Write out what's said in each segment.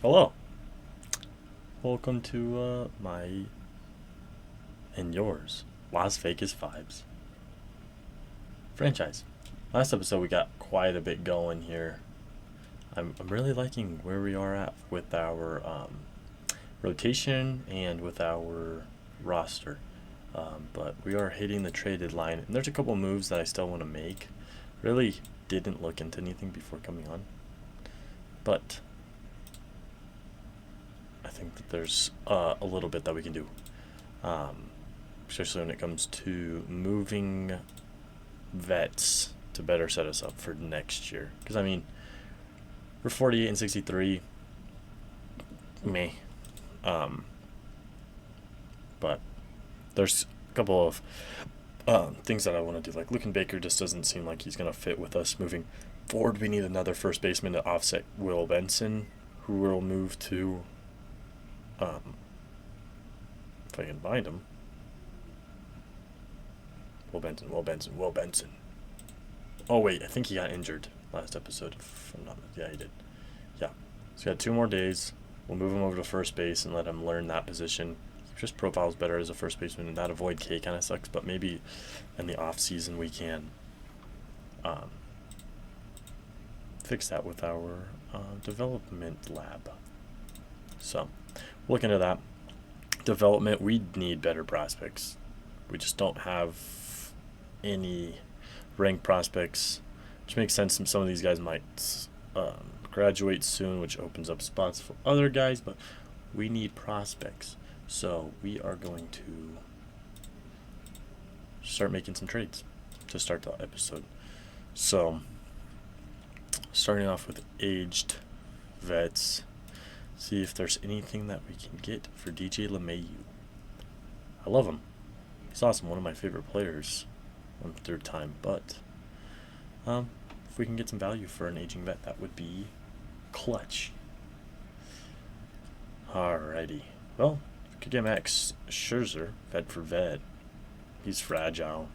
Hello. Welcome to my and yours Las Vegas Vibes franchise. Last episode we got quite a bit going here. I'm really liking where we are at with our rotation and with our roster. But we are hitting the traded line, and there's a couple moves that I still want to make. Really didn't look into anything before coming on, but I think that there's a little bit that we can do, um, especially when it comes to moving vets to better set us up for next year. Because, I mean, we're 48 and 63, meh. Um, but there's a couple of things that I want to do. Like, Lucan Baker just doesn't seem like he's going to fit with us moving forward. We need another first baseman to offset Will Benson, who will move to. If I can find him. Will Benson. Oh, wait, I think he got injured last episode. If I'm not, yeah, he did. Yeah. So we got 2 more days. We'll move him over to first base and let him learn that position. He just profiles better as a first baseman, and that avoid K kind of sucks, but maybe in the off season we can fix that with our development lab. So, looking at that development, we need better prospects. We just don't have any ranked prospects, which makes sense. Some of these guys might graduate soon, which opens up spots for other guys, but we need prospects. So we are going to start making some trades to start the episode. So, starting off with aged vets, see if there's anything that we can get for DJ LeMahieu. I love him. He's awesome, one of my favorite players on third time, but if we can get some value for an aging vet, that would be clutch. Alrighty. Well, if we could get Max Scherzer, vet for vet. He's fragile.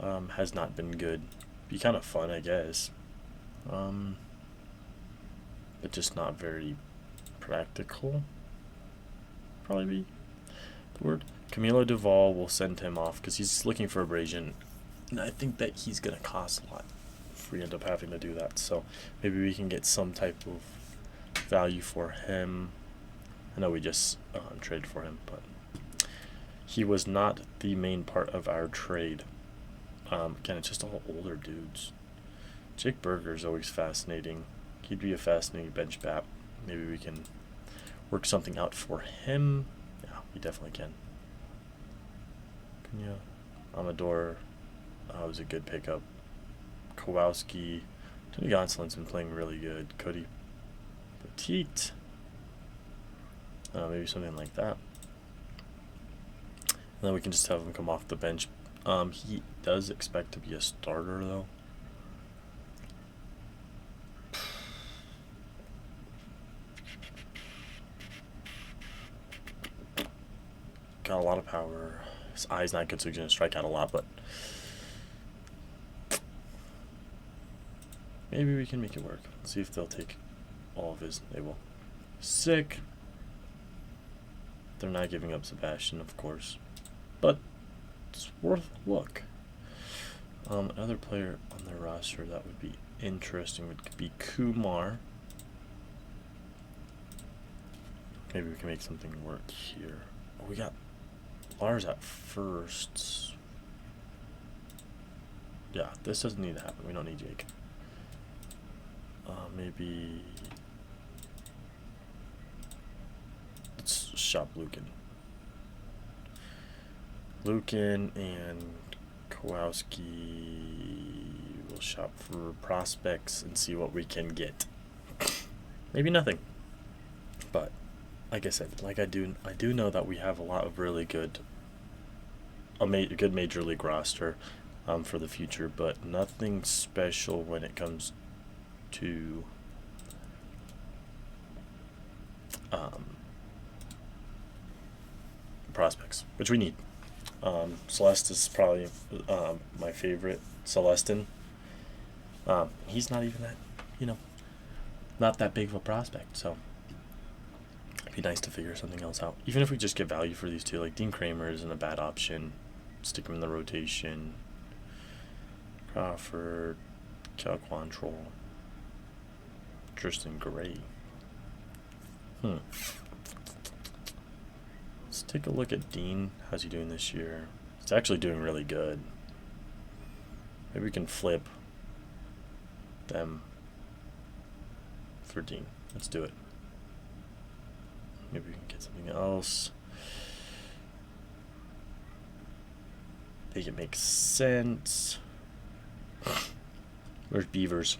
Has not been good. Be kind of fun, I guess. But just not very practical. Probably be the word. Camilo Duvall, will send him off because he's looking for abrasion, and I think that he's going to cost a lot if we end up having to do that. So maybe we can get some type of value for him. I know we just traded for him, but he was not the main part of our trade. Again, it's just all older dudes. Jake Berger is always fascinating. He'd be a fascinating bench bat. Maybe we can work something out for him. Yeah, we definitely can. Cunha, Amador, was a good pickup. Kowalski, Tony Gonsolin's been playing really good. Cody Petite, maybe something like that. And then we can just have him come off the bench. He does expect to be a starter, though. Got a lot of power. His eye's not good, so he's going to strike out a lot, but maybe we can make it work. Let's see if they'll take all of his. They will. Sick. They're not giving up Sebastian, of course, but it's worth a look. Another player on their roster that would be interesting would be Kumar. Maybe we can make something work here. Oh, we got Lars at first. Yeah, this doesn't need to happen. We don't need Jake. Maybe let's shop Lucan. Lucan and Kowalski will shop for prospects and see what we can get. Maybe nothing, but like I said, I do know that we have a lot of really good, good major league roster for the future, but nothing special when it comes to prospects, which we need. Celeste is probably my favorite. Celestin. He's not even that, not that big of a prospect. So it'd be nice to figure something else out. Even if we just get value for these two, like Dean Kramer isn't a bad option. Stick him in the rotation. Crawford, Cal Quantrill, Tristan Gray. Let's take a look at Dean. How's he doing this year? He's actually doing really good. Maybe we can flip them for Dean. Let's do it. Maybe we can get something else. Make it make sense. Where's Beavers?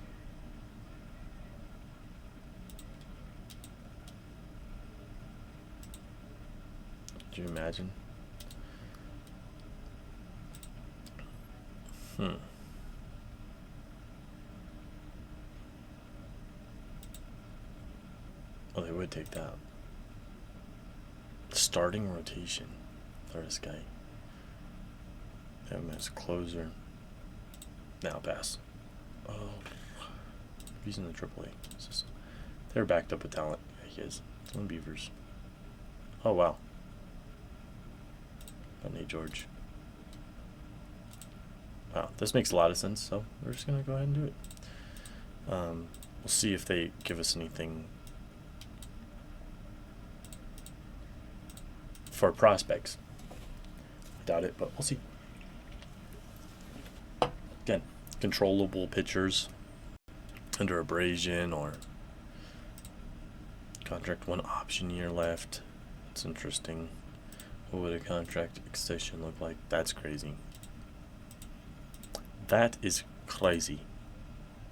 Could you imagine? Oh, they would take that. Starting rotation for this guy. Have him as closer. Now pass. Oh, he's in the AAA system. They're backed up with talent. Yeah, he is. Dylan Beavers. Oh wow. Nate George. Wow, this makes a lot of sense. So we're just gonna go ahead and do it. We'll see if they give us anything for prospects. I doubt it, but we'll see. Again, controllable pitchers under abrasion or contract 1 option year left. It's interesting. What would a contract extension look like? That's crazy. That is crazy.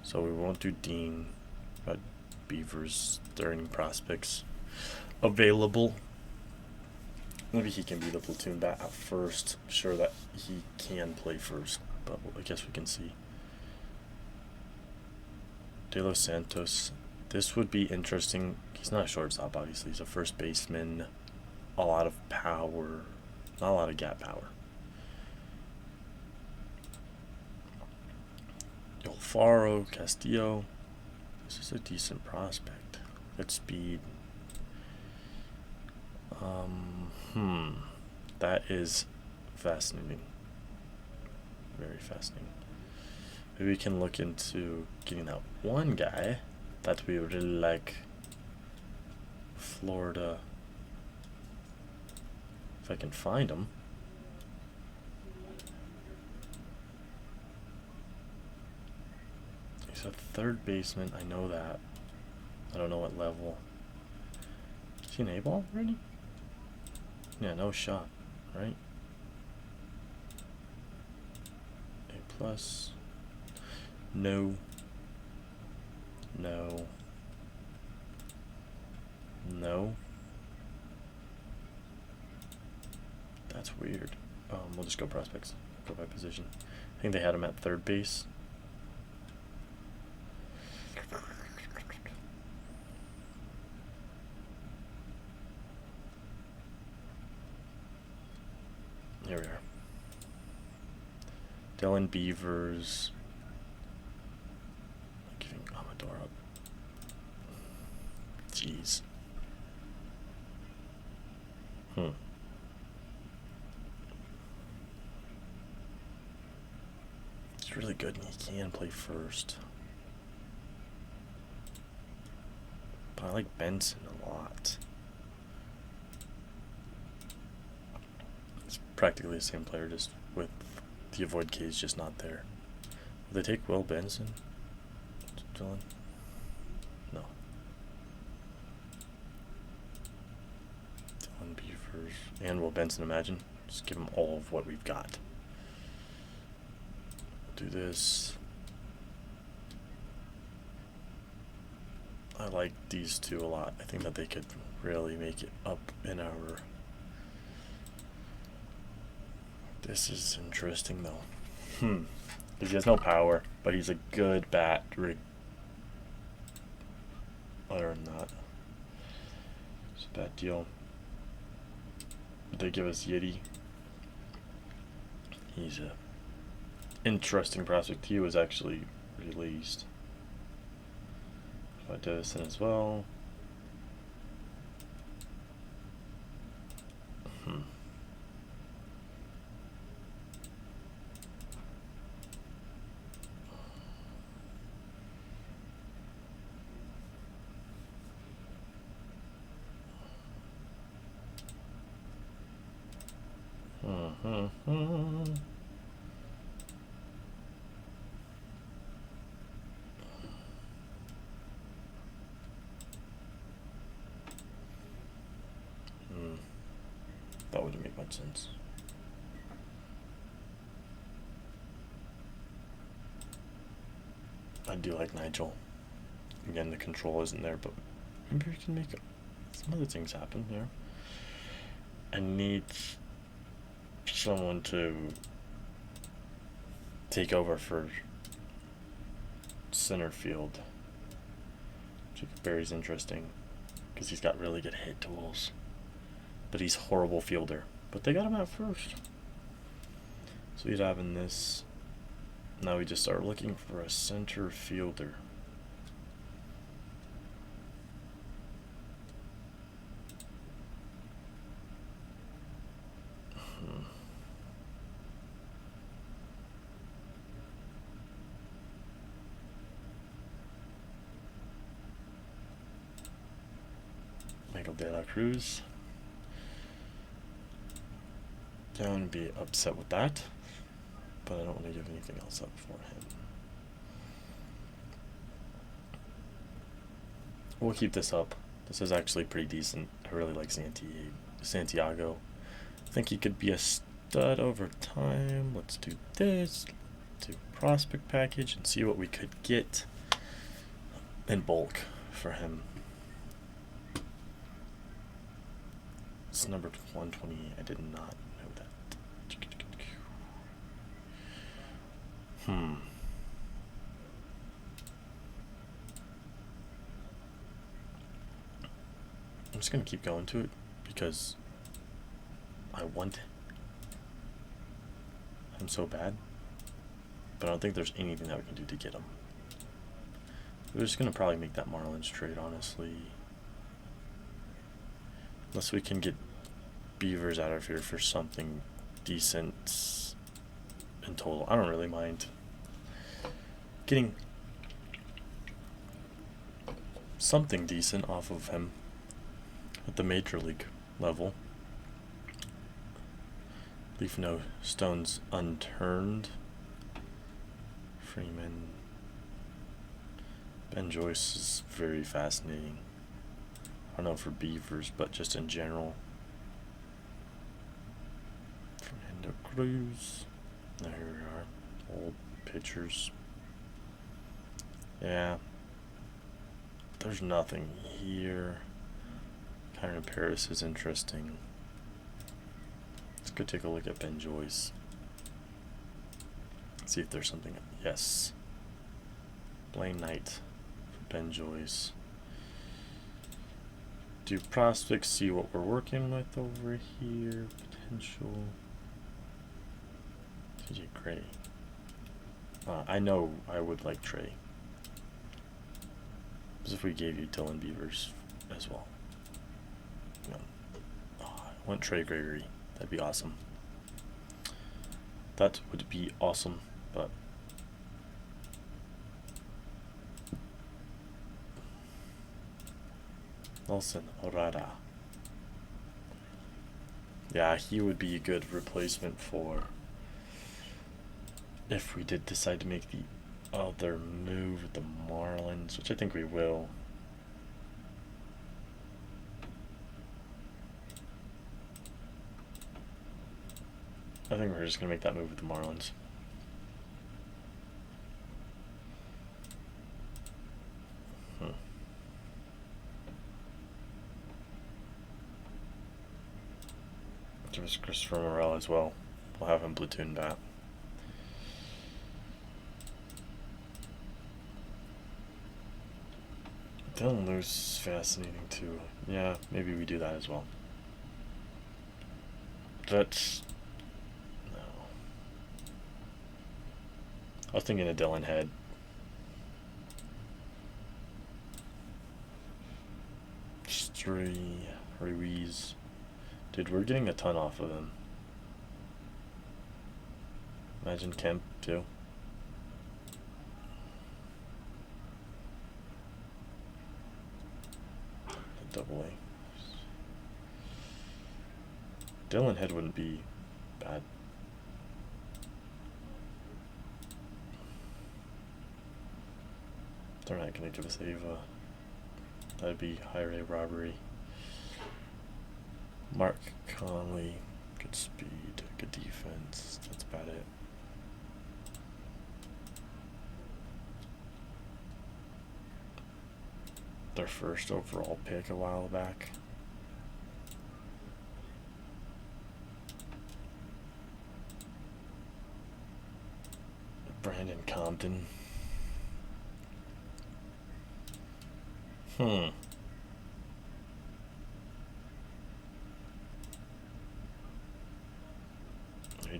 So we won't do Dean, but Beavers starting prospects available. Maybe he can be the platoon bat at first. I'm sure that he can play first, but I guess we can see. De Los Santos. This would be interesting. He's not a shortstop, obviously. He's a first baseman. A lot of power. Not a lot of gap power. Alfaro, Castillo. This is a decent prospect. Good speed. That is fascinating. Very fascinating. Maybe we can look into getting that one guy that we really like. Florida. If I can find him. He's a third baseman. I know that. I don't know what level. Is he an A-ball already? Yeah, no shot, right? A+. No. No. No. That's weird. We'll just go prospects. Go by position. I think they had him at third base. Here we are. Dylan Beavers. I'm giving Amador up. Jeez. He's really good and he can play first. But I like Benson a lot. It's practically the same player, just with the avoid K's just not there. Will they take Will Benson? Dylan? No. Dylan Beavers and Will Benson, imagine. Just give them all of what we've got. Do this. I like these two a lot. I think that they could really make it up in our... This is interesting though. Because he has no power, but he's a good bat. Other than that, it's a bad deal. Would they give us Yeti? He's a interesting prospect. He was actually released. Put this in as well. That wouldn't make much sense. I do like Nigel. Again, the control isn't there, but maybe we can make some other things happen here. I need someone to take over for center field. Jacob Berry's interesting because he's got really good hit tools, but he's a horrible fielder. But they got him at first, so he's having this. Now we just start looking for a center fielder. Michael De La Cruz. Don't be upset with that, but I don't want to give anything else up for him. We'll keep this up. This is actually pretty decent. I really like Santiago. I think he could be a stud over time. Let's do this. Do prospect package and see what we could get in bulk for him. It's number 120. I did not know that. I'm just gonna keep going to it because I want him so bad, but I don't think there's anything that we can do to get him. We're just gonna probably make that Marlins trade, honestly, unless we can get Beavers out of here for something decent in total. I don't really mind getting something decent off of him at the major league level. Leave no stones unturned. Freeman. Ben Joyce is very fascinating. I don't know for Beavers, but just in general. Fernando Cruz. Now here we are. Old pitchers. Yeah. There's nothing here. Kyron Paris is interesting. Let's go take a look at Ben Joyce. See if there's something. Yes. Blaine Knight for Ben Joyce. Do prospects, see what we're working with over here. Potential. TJ Gray. I know I would like Trey. As if we gave you Dylan Beavers as well. I want Trey Gregory. That'd be awesome. That would be awesome, but Nelson Orada. Yeah, he would be a good replacement for if we did decide to make the other move with the Marlins, which I think we will. I think we're just going to make that move with the Marlins. Give us Christopher Morel as well. We'll have him platoon that. Dylan Lewis is fascinating too. Yeah, maybe we do that as well. That's... no. I was thinking of Dylan Head. Ruiz. Dude, we're getting a ton off of him. Imagine Kemp, too. Double A. Dylan Head wouldn't be bad. They're not going to give us Ava. That'd be high rate robbery. Mark Conley, good speed, good defense. That's about it. Their first overall pick a while back. Brandon Compton. Hey,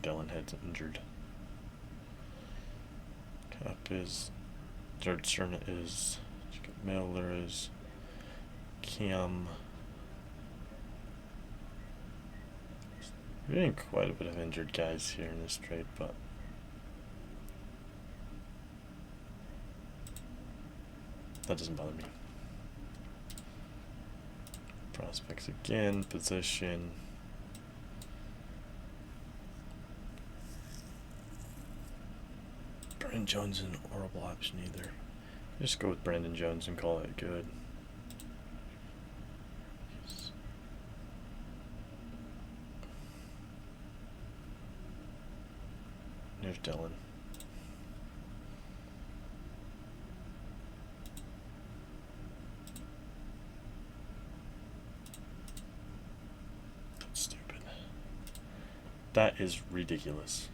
Dylan Head's injured. Cap is. Jared Cerna is. Miller is. Cam. We're getting quite a bit of injured guys here in this trade, but. That doesn't bother me. Prospects again, position. Brandon Jones isn't a horrible option either. Just go with Brandon Jones and call it good. There's Dylan. That's stupid. That is ridiculous.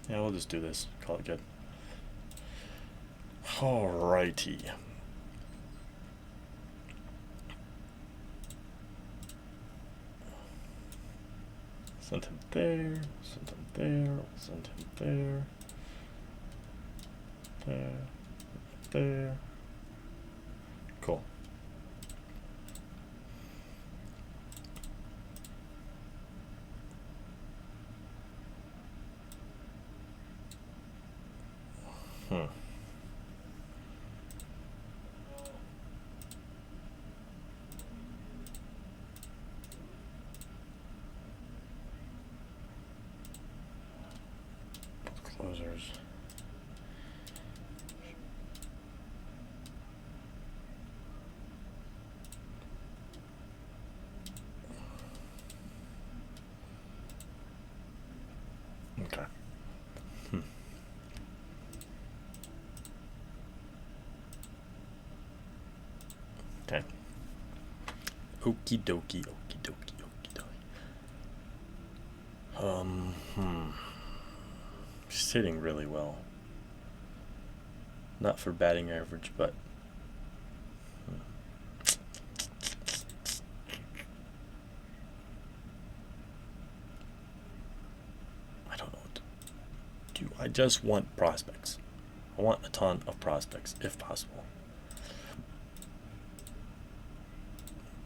Yeah, we'll just do this. Call it good. Alrighty. Send him there. Send him there. Send him there. There. There. Cool. Closers. Okay. Okay. Okie dokie, okie dokie, okie dokie. She's hitting really well. Not for batting average, but I don't know what to do. I just want prospects. I want a ton of prospects, if possible.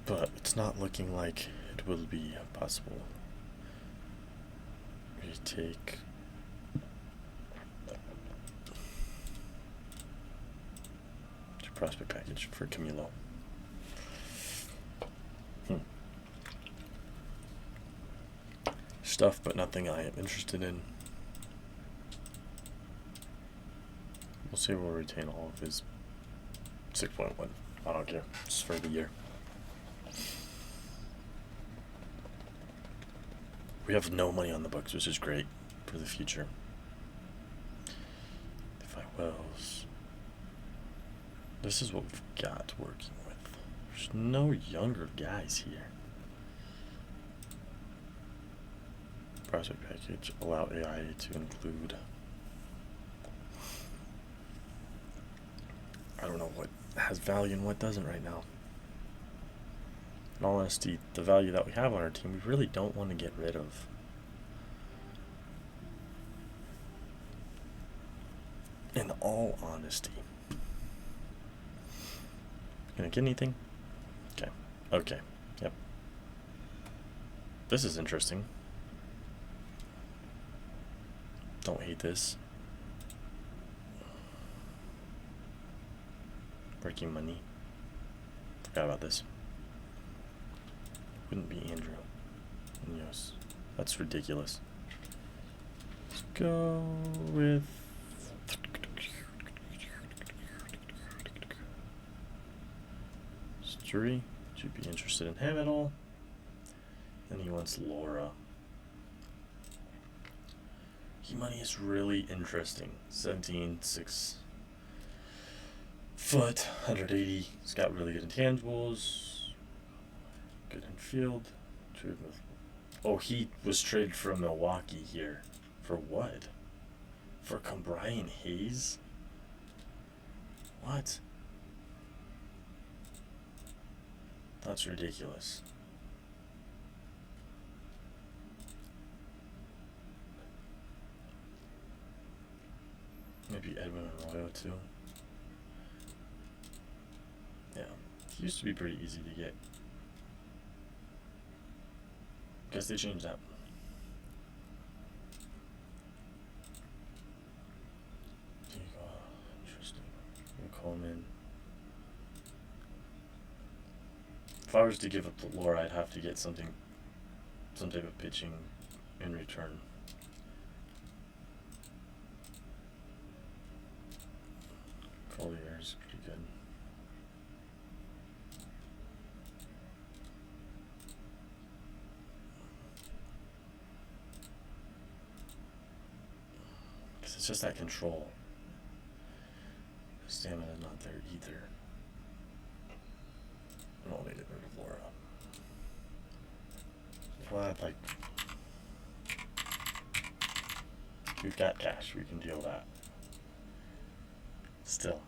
But it's not looking like it will be possible. We take prospect package for Camilo. Stuff, but nothing I am interested in. We'll see if we'll retain all of his 6.1. I don't care. It's for the year. We have no money on the books, which is great for the future. If I Wells. This is what we've got working with. There's no younger guys here. Prospect package, allow AI to include. I don't know what has value and what doesn't right now. In all honesty, the value that we have on our team, we really don't want to get rid of. all honesty. Gonna get anything? Okay. Okay. Yep. This is interesting. Don't hate this. Breaking money. Forgot about this. Wouldn't be Andrew. Yes. That's ridiculous. Let's go with Story. Should be interested in him at all. And he wants Laura. Key money is really interesting. 17, 6 foot, 180. He's got really good intangibles. Good in field. Oh, he was traded from Milwaukee here. For what? For Cambrian Hayes? What? That's ridiculous. Maybe Edwin Arroyo too. Yeah, he used to be pretty easy to get. Guess they changed that. Interesting. Coleman. If I was to give up the lore, I'd have to get some type of pitching in return. Collier is pretty good. Because it's just that control. Stamina's not there either. I don't need to move Laura. Well, like, we've got cash, we can deal with that. Still.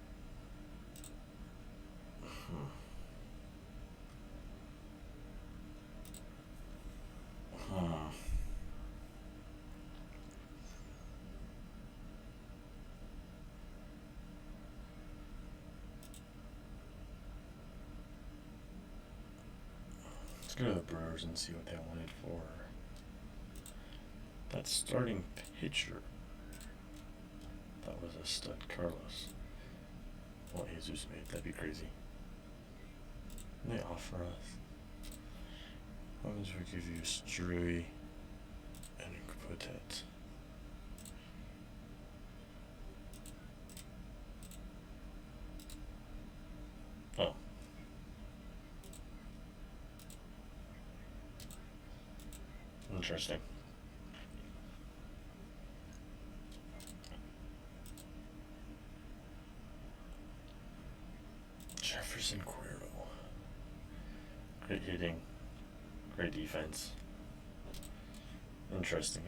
Let's go to the Brewers and see what they wanted for that starting pitcher. That was a stud, Carlos. Well, Jesus made, that'd be crazy. They offer us. Weapons we give you Strui and Quartet. Oh. Interesting. Jefferson Cuero. Great hitting. Great defense. Interesting.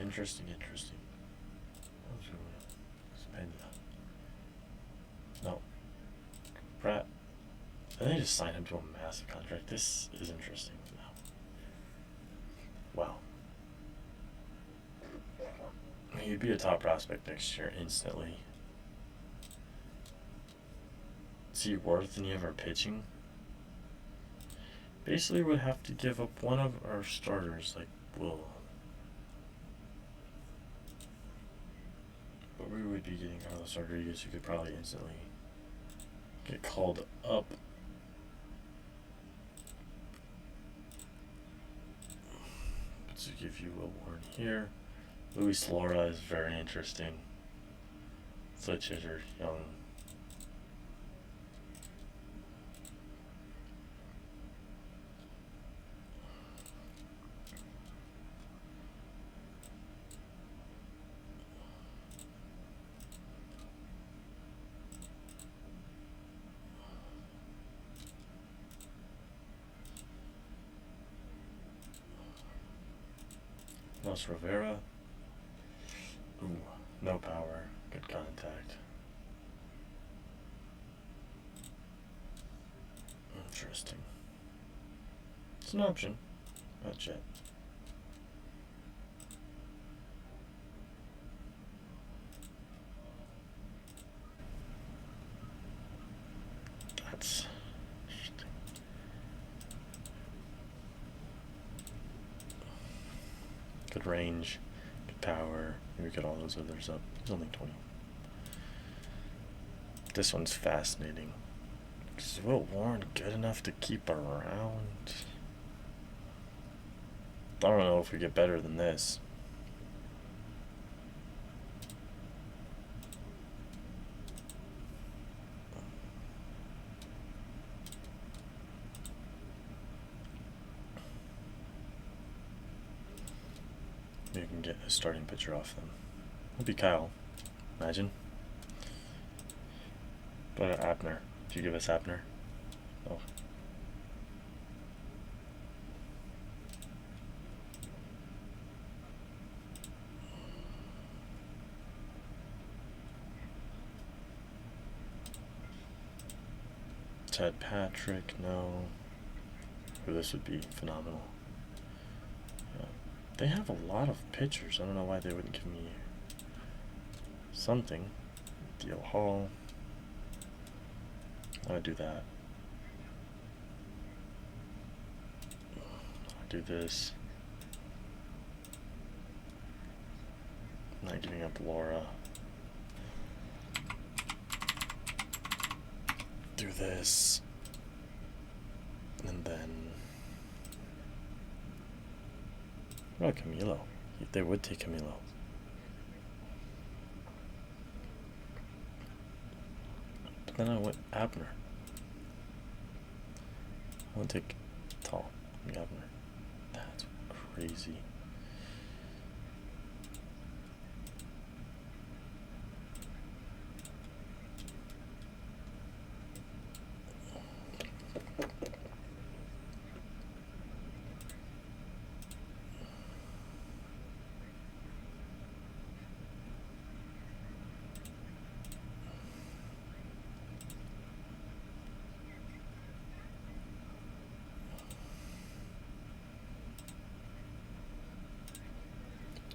No. Pratt. And they just signed him to a massive contract. This is interesting now. Wow. He'd be a top prospect next year instantly. Is he worth any of our pitching? Basically would have to give up one of our starters, like Will. But we would be getting Carlos Rodriguez, who could probably instantly get called up. To give you Will Warren here. Luis Laura is very interesting. Switch hitter, young. Los Rivera. Ooh, no power. Good contact. Interesting. It's an option. Not yet. Good range, good power. Maybe get all those others up. He's only 20. This one's fascinating. Is Will Warren good enough to keep around? I don't know if we get better than this. You can get a starting pitcher off them. It'll be Kyle. Imagine. What about Abner? Did you give us Abner? Oh. Ted Patrick, no. Or this would be phenomenal. Yeah. They have a lot of pitchers. I don't know why they wouldn't give me something. Deal Hall. I do that. I do this. Not giving up Laura. Do this. And then what about Camilo? They would take Camilo. But then I went Abner. I won't take Tall. Abner. That's crazy.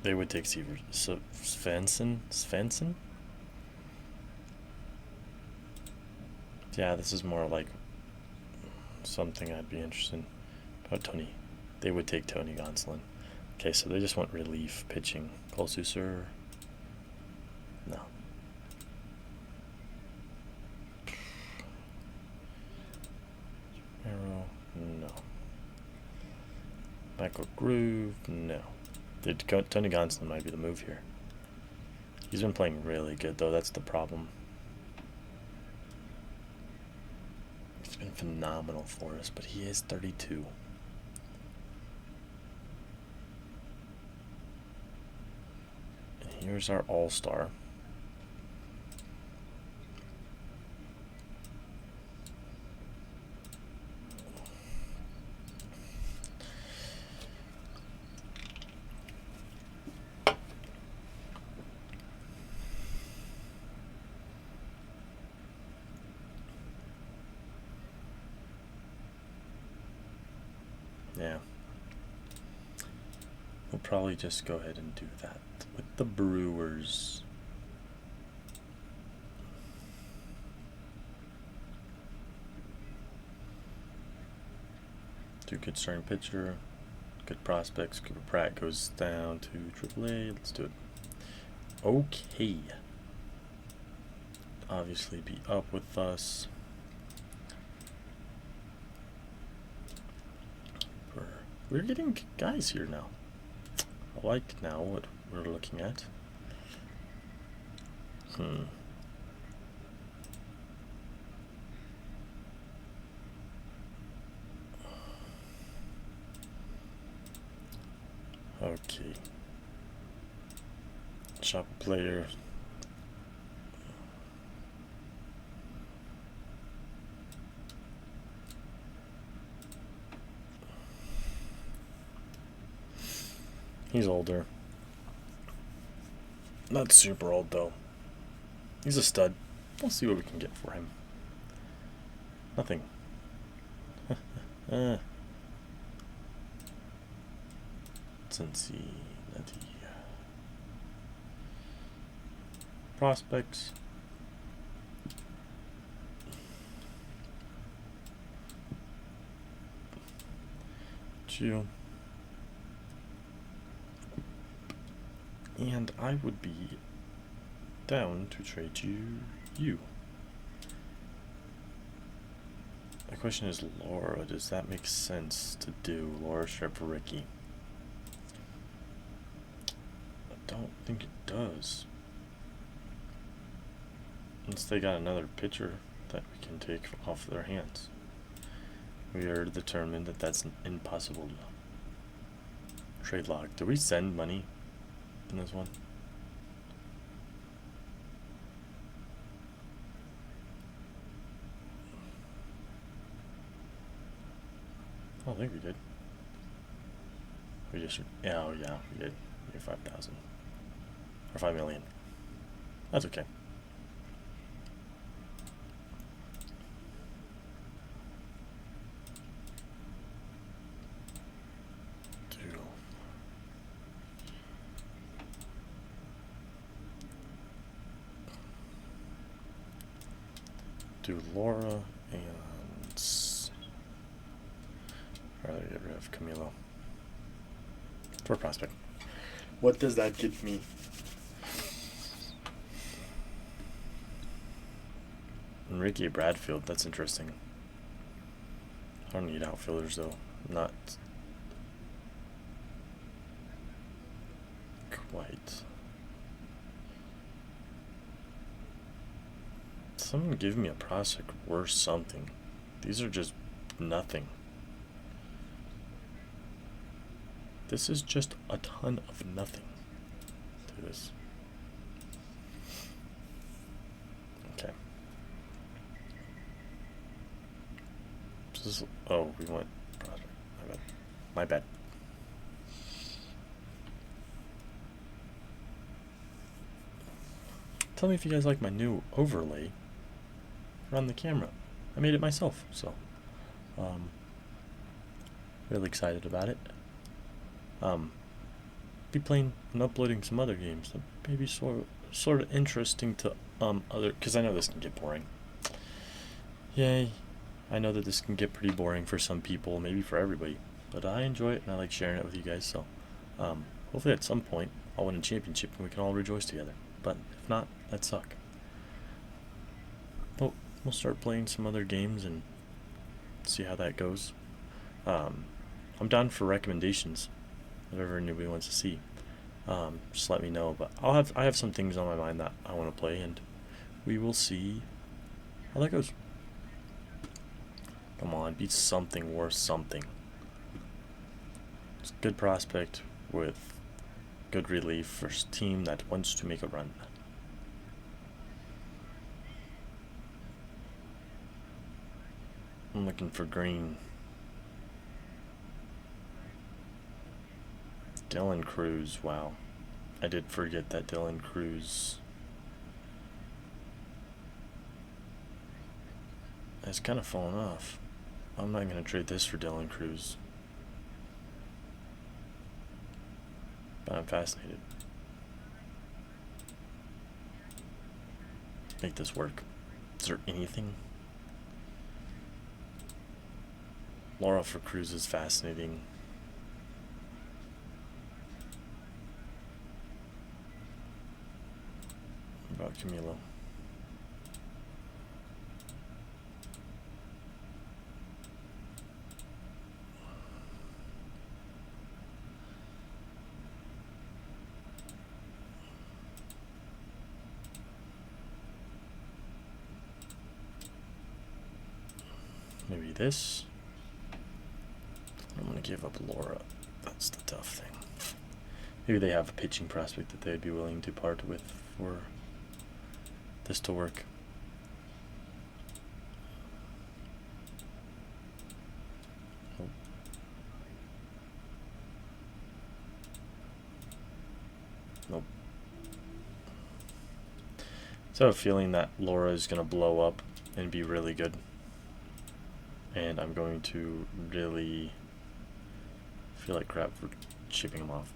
They would take Svensson? Yeah, this is more like something I'd be interested in. About Tony. They would take Tony Gonsolin. Okay, so they just want relief pitching. Cole Susser? No. Arrow? No. Michael Groove? No. Tony Gonsolin might be the move here. He's been playing really good, though. That's the problem. He's been phenomenal for us, but he is 32. And here's our all-star. Yeah. We'll probably just go ahead and do that with the Brewers. Do good starting pitcher, good prospects. Cooper Pratt goes down to AAA. Let's do it. Okay. Obviously be up with us. We're getting guys here now. I like now what we're looking at. Okay. Shop a player. He's older. Not super old, though. He's a stud. We'll see what we can get for him. Nothing. Cincinnati. Prospects. And I would be down to trade you. The question is, Laura, does that make sense to do? Laura Sharp for Ricky? I don't think it does. Unless they got another pitcher that we can take off their hands. We are determined that that's impossible. Trade log. Do we send money in this one? I don't think we did. We just, oh yeah, we did. We did 5,000 or 5 million. That's okay. Do Laura and rather get rid of Camilo for prospect. What does that get me? Ricky Bradfield, that's interesting. I don't need outfielders though. Not quite. Someone give me a prospect worth something. These are just nothing. This is just a ton of nothing to this. Okay. This is, oh, we want prospect. My bad. My bad. Tell me if you guys like my new overlay around the camera. I made it myself, so really excited about it. Be playing and uploading some other games that maybe sort of interesting to other, because I know this can get boring. Yay, I know that this can get pretty boring for some people, maybe for everybody, but I enjoy it and I like sharing it with you guys. So hopefully at some point I'll win a championship and we can all rejoice together. But if not, that'd suck. But we'll start playing some other games and see how that goes. I'm down for recommendations. Whatever anybody wants to see, just let me know. But I have some things on my mind that I want to play, and we will see how that goes. Come on, be something worth something. It's a good prospect with good relief for a team that wants to make a run. I'm looking for green. Dylan Cruz, wow. I did forget that Dylan Cruz has kind of fallen off. I'm not going to trade this for Dylan Cruz. But I'm fascinated. Make this work. Is there anything? Laura for Cruz is fascinating. About Camilo. Maybe this. I'm gonna give up Laura. That's the tough thing. Maybe they have a pitching prospect that they'd be willing to part with for this to work. Nope. Nope. So I have a feeling that Laura is gonna blow up and be really good. And I'm going to really feel like crap for shipping him off.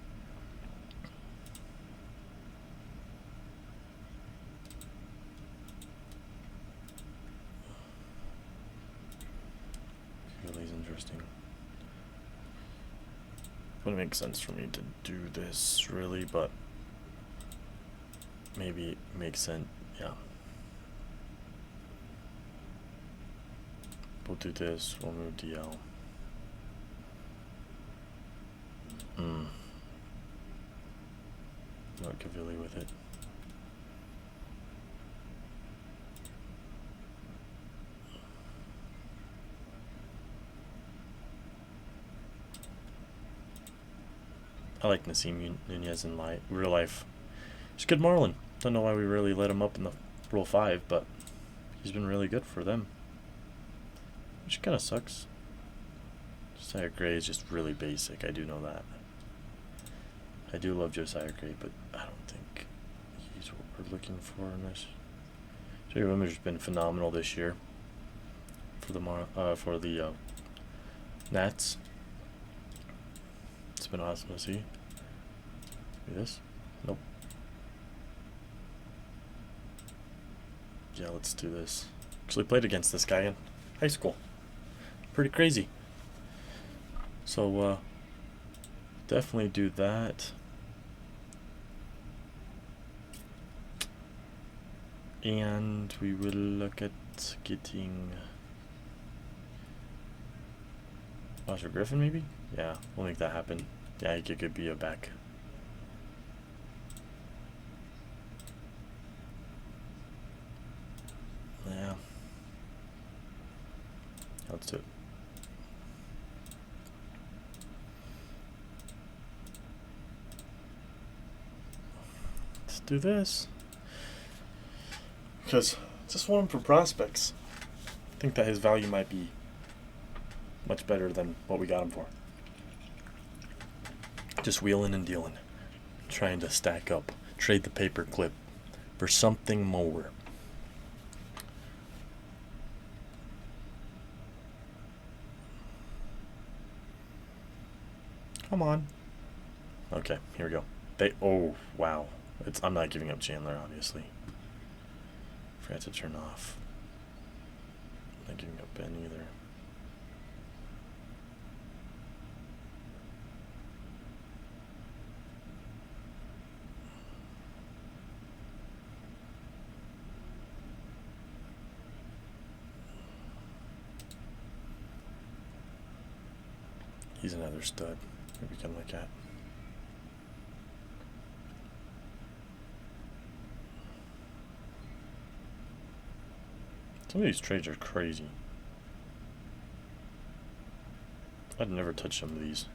Really interesting. Wouldn't make sense for me to do this really, but maybe makes sense. Yeah. We'll do this. We'll move DL. Not Cavilli with it. I like Nasim Nunez in real life. He's a good Marlin. Don't know why we really let him up in the Rule 5, but he's been really good for them. Which kind of sucks. Josiah Gray is just really basic. I do know that. I do love Josiah Gray, but I don't think he's what we're looking for in this. Jay Wimmer's been phenomenal this year for the Nats. It's been awesome to see. Maybe this? Nope. Yeah, let's do this. Actually played against this guy in high school. Pretty crazy. So, definitely do that. And we will look at getting Oscar Griffin, maybe? Yeah, we'll make that happen. Yeah, he could be a back. Yeah. Let's do it. Let's do this. Because I just want him for prospects. I think that his value might be much better than what we got him for. Just wheeling and dealing. Trying to stack up. Trade the paper clip for something more. Come on. Okay, here we go. Oh, wow. I'm not giving up Chandler, obviously. Forgot to turn off. Not giving up Ben either. He's another stud that we can look at. Some of these trades are crazy. I'd never touch some of these.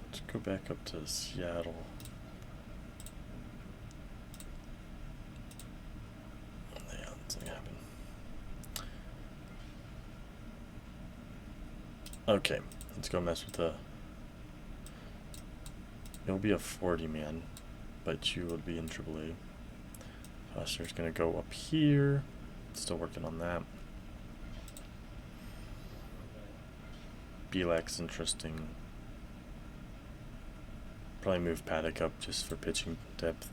Let's go back up to Seattle. Yeah, that's not gonna happen. Okay, let's go mess with the... You'll be a 40 man, but you will be in AAA. Foster's gonna go up here. Still working on that. Belak's interesting. Probably move Paddock up just for pitching depth.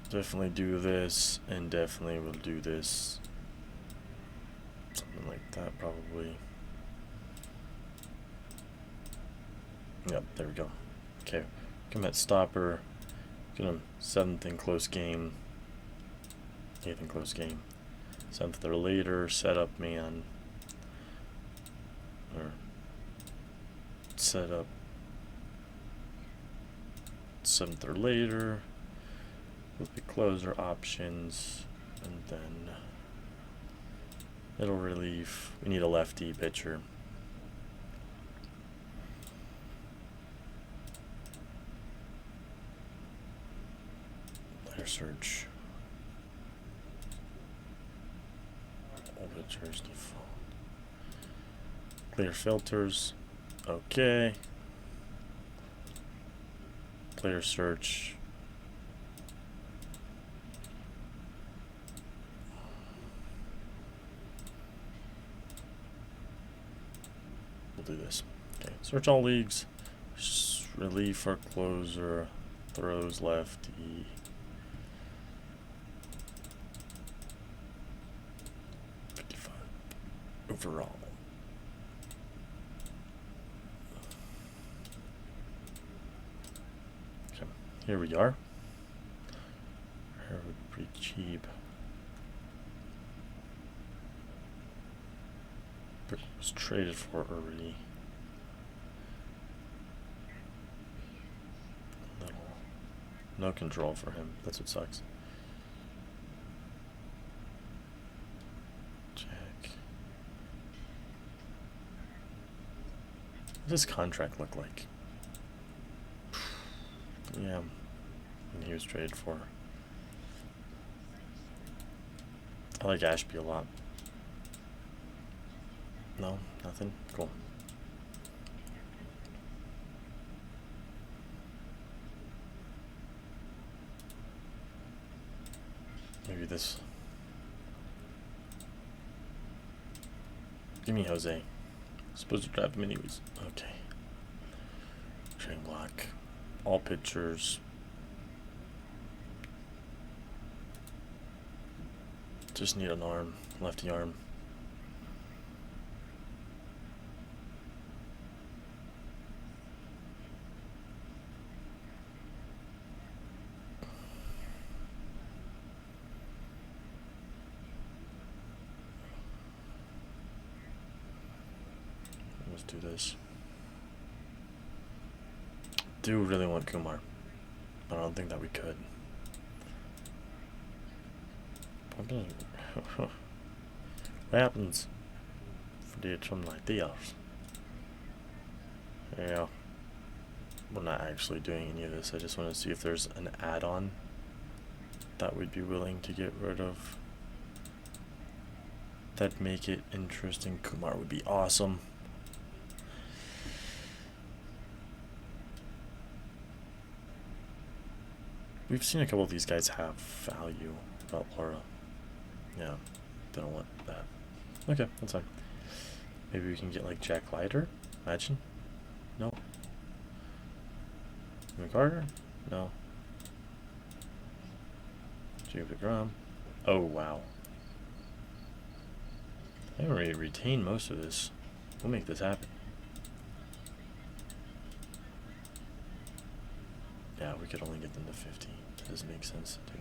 Definitely do this, and definitely will do this. Something like that, probably. Yep, there we go. Okay, come at stopper. Get him 7th in close game. 8th in close game. 7th or later, setup man. Or setup 7th or later with the closer options, and then middle relief. We need a lefty pitcher. Player search. All pitchers default. Clear filters. Okay. Player search. We'll do this. Okay. Search all leagues. Relief or closer. Throws lefty. Overall. Here we are. Here would be pretty cheap. But it was traded for already. No control for him. That's what sucks. Check. What does this contract look like? Yeah. And he was traded for. I like Ashby a lot. No? Nothing? Cool. Maybe this. Give me Jose. Supposed to draft him anyways. Okay. Train block. All pitchers. Just need an arm. Lefty arm. Let's do this. Do really want Kumar, but I don't think that we could. What happens if they did something like this? Yeah. We're not actually doing any of this. I just want to see if there's an add-on that we'd be willing to get rid of. That'd make it interesting. Kumar would be awesome. We've seen a couple of these guys have value. About Laura. Yeah, they don't want that. Okay, that's fine. Maybe we can get like Jack Leiter? Imagine? No. Carter? No. Jacob DeGrom. Oh, wow. I already retained most of this. We'll make this happen. Yeah, we could only get them to 50. That doesn't make sense to do.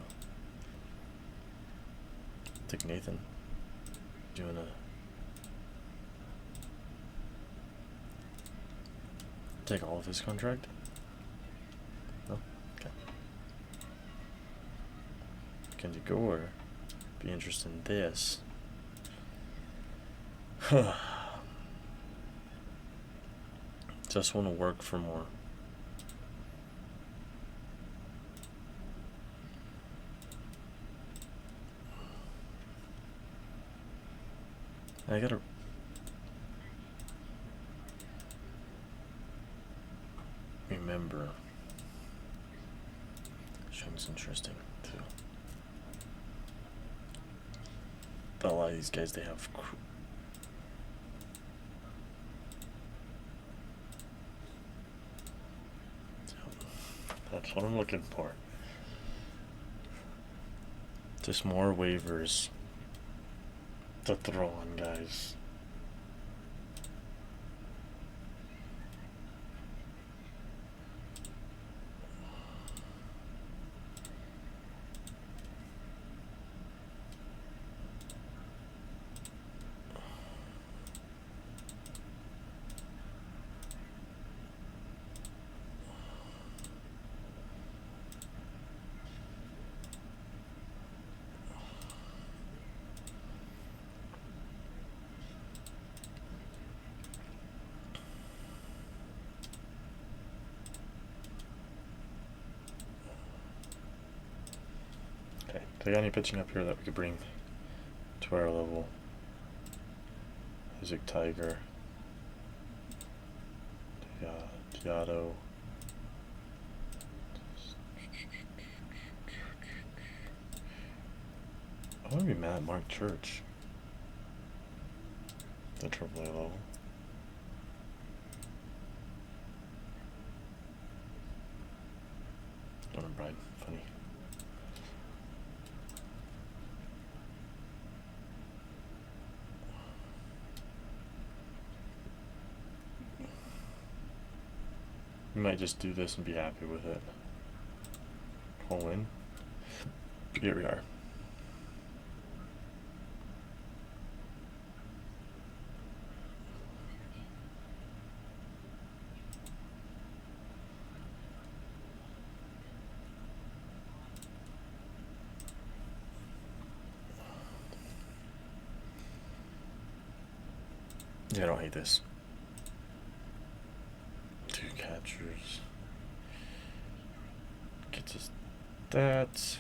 Take Nathan. Doing a... Take all of his contract? No? Okay. Kenji Gore. Be interested in this. Just want to work for more. I gotta remember. Shung's interesting too. But a lot of these guys, they have that's what I'm looking for. Just more waivers to throw on guys. Do I got any pitching up here that we could bring to our level? Music Tiger. Diato. I want to be mad at Mark Church. The AAA level. Donald Bride. Funny. We might just do this and be happy with it. Pull in. Here we are. Yeah, I don't hate this. 2 catchers. Gets us that.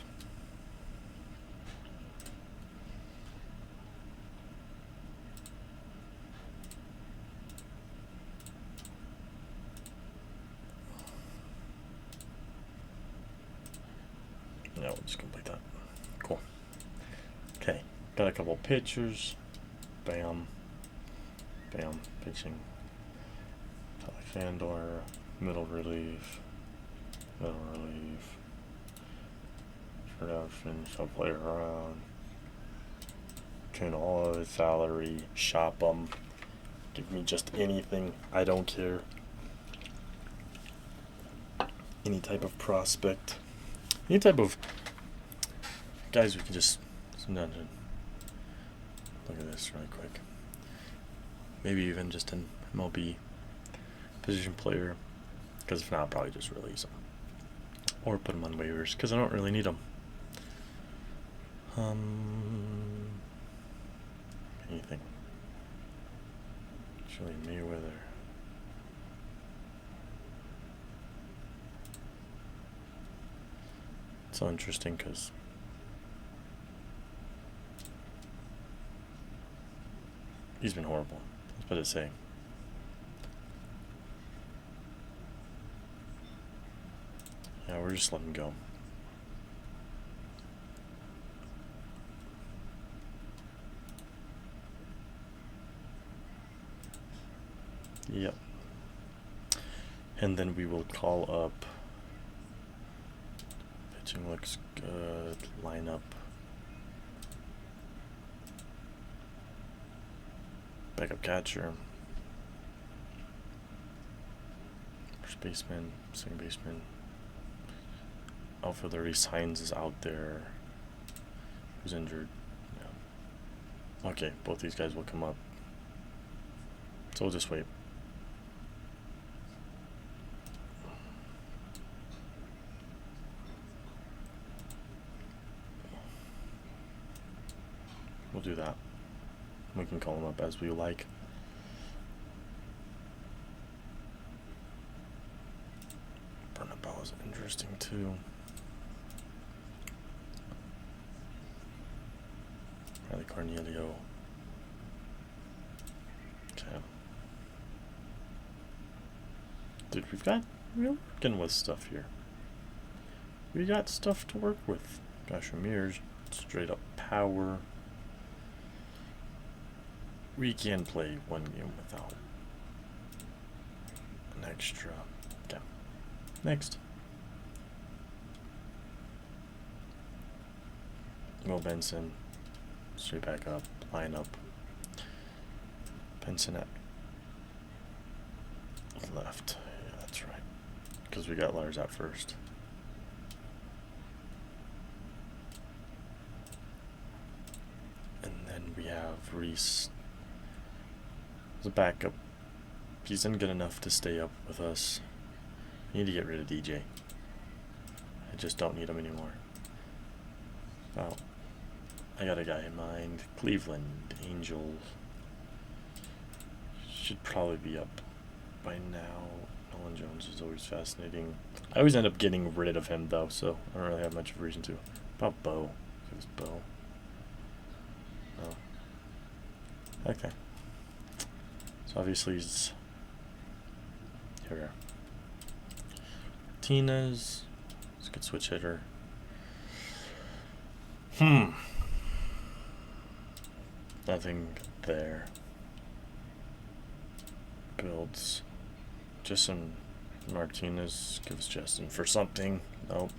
No, we'll just complete that. Cool. Okay, got a couple pitchers. Bam. Bam. Pitching. Fandor. Middle relief. Middle relief. Production. Shall play around. Turn all of his salary. Shop them. Give me just anything. I don't care. Any type of prospect. Any type of guys we can just look at this really quick. Maybe even just an MLB position player, because if not, I'll probably just release them or put them on waivers because I don't really need them. Anything. Actually, Mayweather. It's so interesting because he's been horrible. That's what it say. Yeah, we're just letting him go. Yep. And then we will call up. Pitching looks good. Lineup. Backup catcher. First baseman. Second baseman. Outfielder resigns is out there. Who's injured? Yeah. Okay, both these guys will come up. So we'll just wait. We'll do that. We can call them up as we like. Bernabelle is interesting too. Riley Cornelio. Okay. Dude, we're working with stuff here. We got stuff to work with. Gosh, Ramirez, straight up power. We can play one game without an extra. Okay. Next. Will Benson. Straight back up. Line up. Benson at left. Yeah, that's right. Because we got Lars at first. And then we have Reese. The backup. He's not good enough to stay up with us. I need to get rid of DJ. I just don't need him anymore. Oh. I got a guy in mind. Cleveland Angels. Should probably be up by now. Nolan Jones is always fascinating. I always end up getting rid of him though, so I don't really have much of a reason to. About Bo. It was Bo. No. Okay. So obviously he's here we are. Martinez. It's a good switch hitter. Nothing there. Builds. Justin Martinez gives Justin for something. Nope.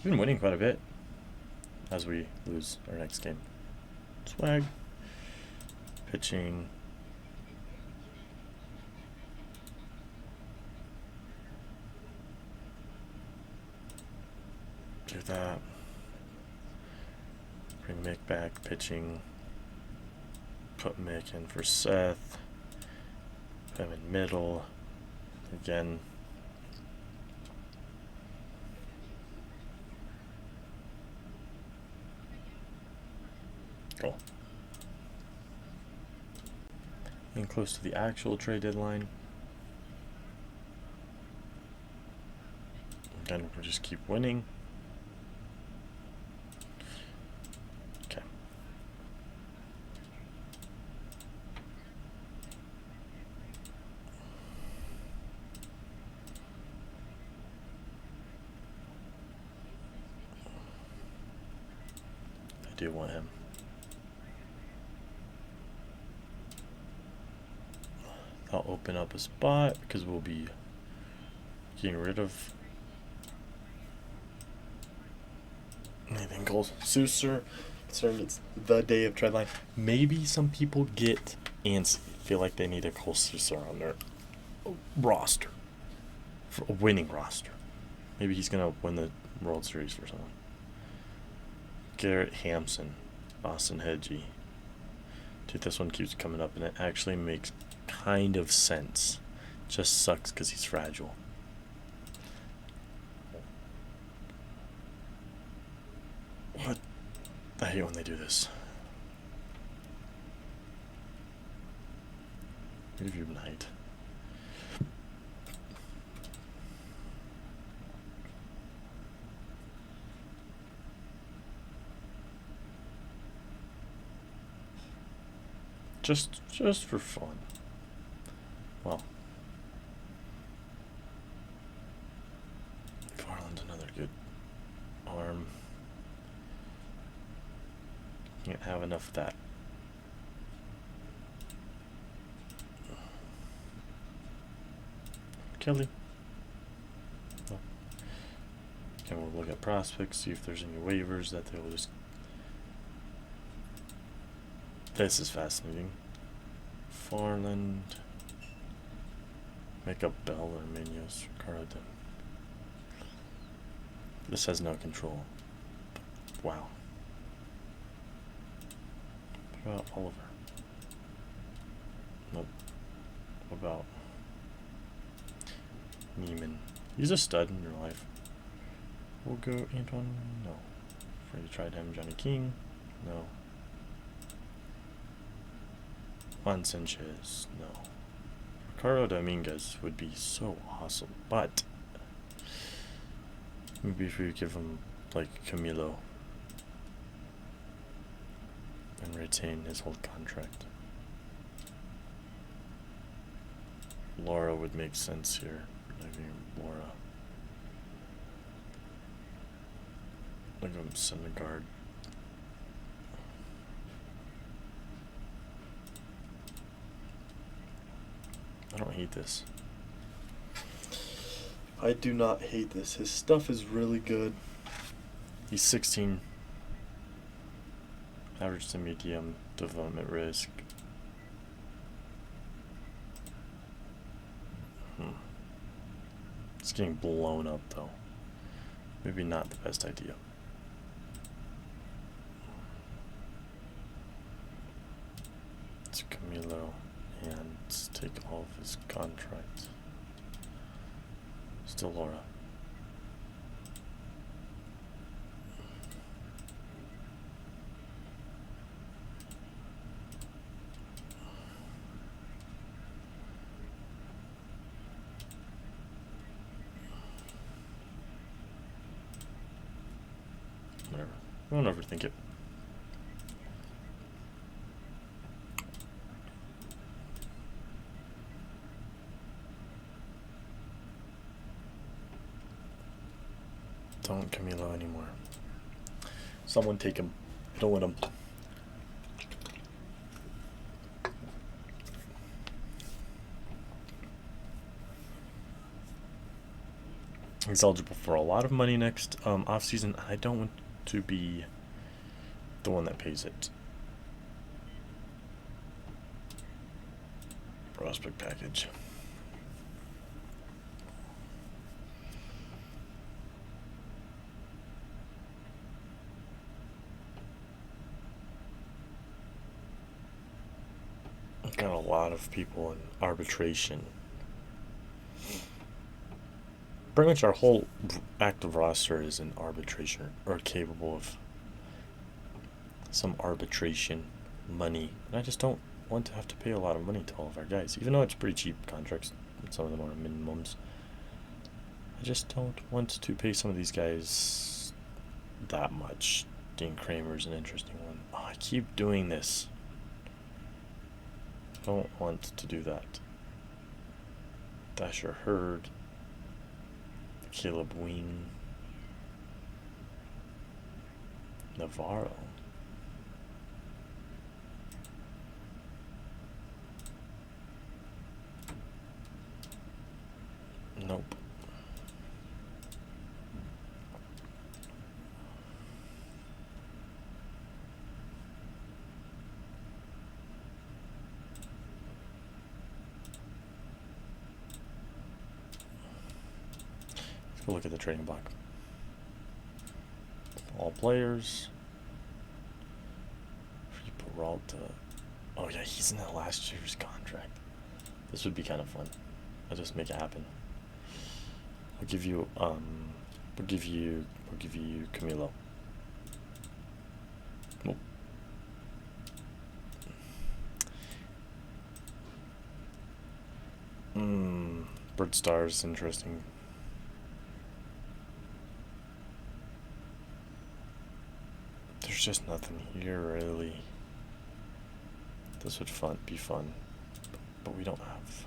We've been winning quite a bit as we lose our next game. Swag. Pitching. Do that. Bring Mick back. Pitching. Put Mick in for Seth. Put him in middle. Again. Cool. Getting close to the actual trade deadline. Again, we'll just keep winning. Okay. I do want him. I'll open up a spot because we'll be getting rid of anything Cole Souser. Concerned it's the day of trade line. Maybe some people get antsy, feel like they need a Cole Souser on their roster, for a winning roster. Maybe he's gonna win the World Series or something. Garrett Hampson, Austin Hedgie. Dude, this one keeps coming up, and it actually makes kind of sense. Just sucks because he's fragile. What? I hate when they do this. Review night. Just for fun. Well, Farland's another good arm. Can't have enough of that. Kelly. Well, and we'll look at prospects, see if there's any waivers that they'll just. This is fascinating. Farland. Make up Bell or Munoz. Carden. This has no control. Wow. What about Oliver? Nope. What about Neiman? He's a stud in your life. We'll go Antoine. No. Afraid to try him. Johnny King. No. Juan Sanchez. No. Ricardo Dominguez would be so awesome, but maybe if we give him like Camilo and retain his whole contract. Laura would make sense here. Maybe Laura. Look at him, Syndergaard. I don't hate this. I do not hate this. His stuff is really good. He's 16. Average to medium development risk. It's getting blown up though. Maybe not the best idea. It's Camilo and take all of his contract. Still Laura. Whatever. We won't overthink it. Don't Camilo anymore. Someone take him. I don't want him. He's eligible for a lot of money next off season. I don't want to be the one that pays it. Prospect package. Got a lot of people in arbitration. Pretty much our whole active roster is in arbitration or capable of some arbitration money. And I just don't want to have to pay a lot of money to all of our guys, even though it's pretty cheap contracts. Some of them are minimums. I just don't want to pay some of these guys that much. Dean Kramer's an interesting one. Oh, I keep doing this. Don't want to do that. Dasher Hurd. Caleb Ween. Navarro. Nope. Let's go look at the trading block. All players. Peralta. Oh yeah, he's in that last year's contract. This would be kind of fun. I'll just make it happen. We'll give you Camilo. Nope. Bird Stars, interesting. There's just nothing here really. This would be fun, but we don't have.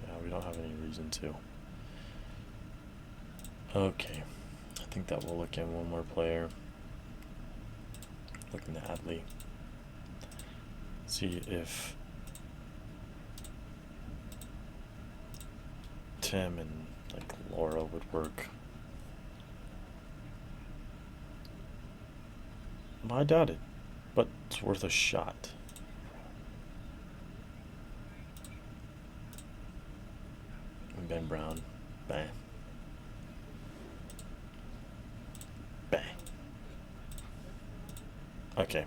Yeah, we don't have any reason to. Okay, I think that we'll look in one more player. Looking at Adley. See if Tim and like Laura would work. I doubt it, but it's worth a shot. Ben Brown, bang. Bang. Okay.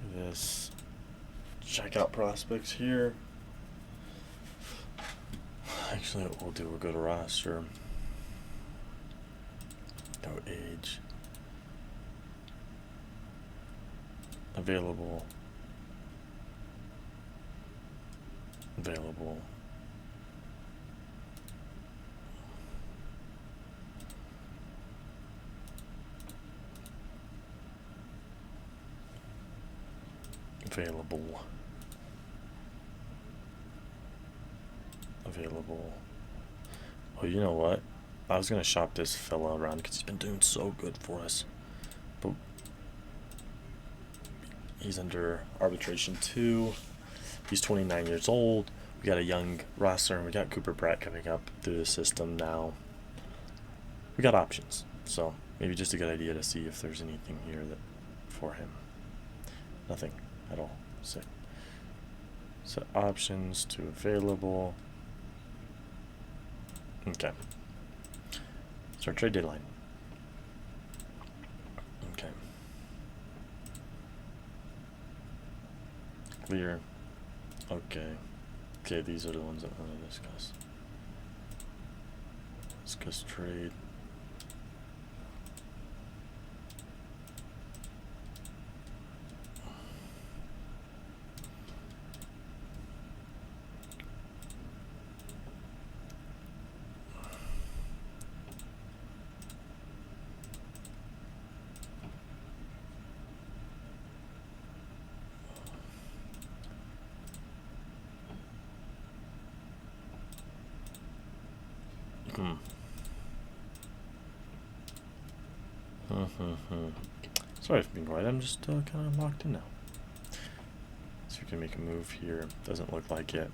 Do this. Check out prospects here. Actually, what we'll do, we'll go to roster. Go age. Available. Available. Available. Available. Oh, you know what? I was gonna shop this fella around because he's been doing so good for us. But he's under arbitration 2. He's 29 years old. We got a young roster, and we got Cooper Pratt coming up through the system now. We got options, so maybe just a good idea to see if there's anything here that for him. Nothing at all. Set options to available. Okay. Start trade deadline. Okay. Clear. Okay. Okay, these are the ones that I want to discuss. Discuss trade. Sorry for being quiet, I'm just kind of locked in now. So we can make a move here. Doesn't look like it.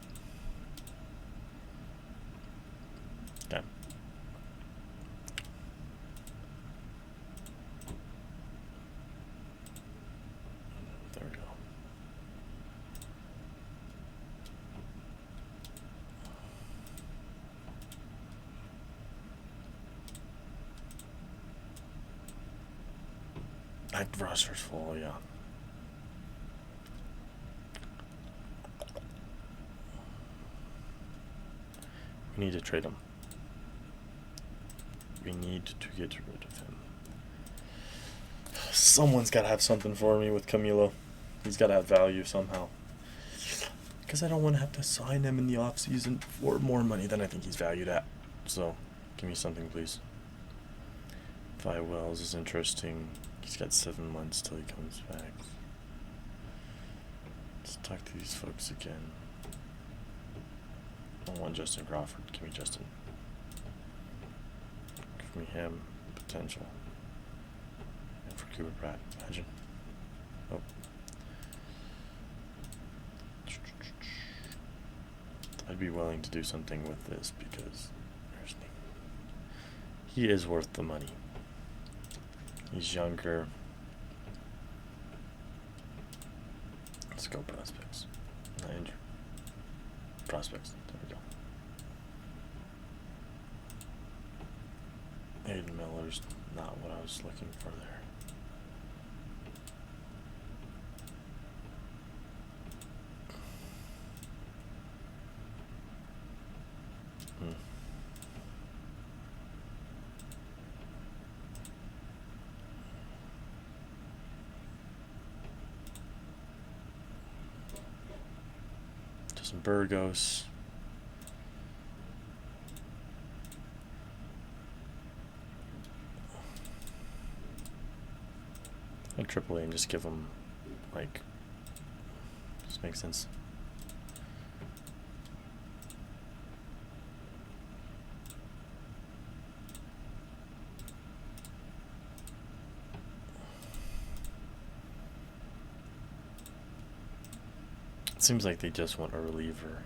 Active roster's full, yeah. We need to trade him. We need to get rid of him. Someone's got to have something for me with Camilo. He's got to have value somehow. Because I don't want to have to sign him in the offseason for more money than I think he's valued at. So, give me something, please. Vi Wells is interesting. He's got 7 months till he comes back. Let's talk to these folks again. I don't want Justin Crawford. Give me Justin. Give me him. Potential. And for Cooper Pratt. Imagine. Oh. I'd be willing to do something with this because he is worth the money. He's younger. Let's go prospects. Not injured. Prospects. There we go. Aiden Miller's not what I was looking for there. Some Burgos. Like AAA and just give them, like, just makes sense. It seems like they just want a reliever.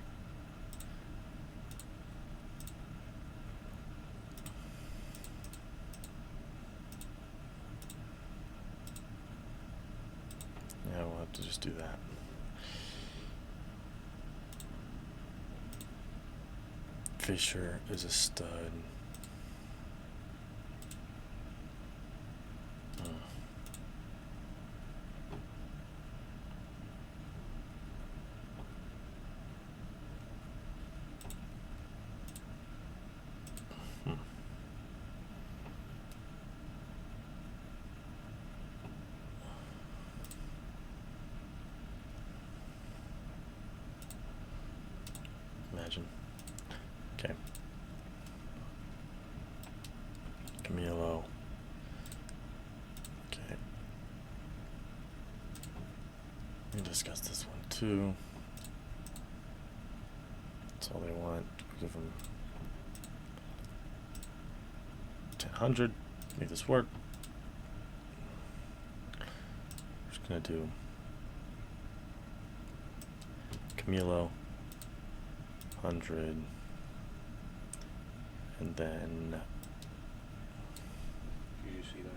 Yeah, we'll have to just do that. Fisher is a stud. Imagine. Okay. Camilo. Okay. We discuss this one too. That's all they want. Give them 100. Make this work. We're just gonna do Camilo 100, and then you see that?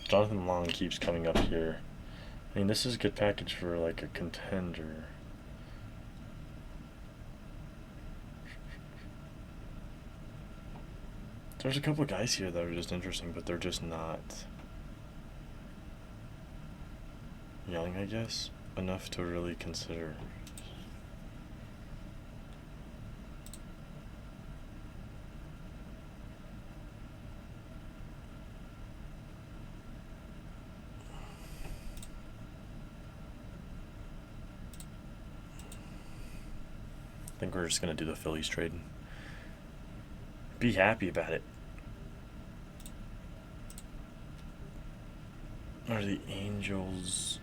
Jonathan Long keeps coming up here. I mean, this is a good package for like a contender. There's a couple of guys here that are just interesting, but they're just not young, I guess, enough to really consider. I think we're just going to do the Phillies trade. Be happy about it. Are the Angels?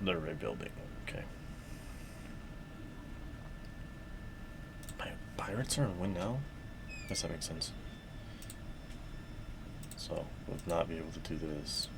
They're rebuilding. Okay. Pirates are in win now? Guess that makes sense. So, we'll not be able to do this.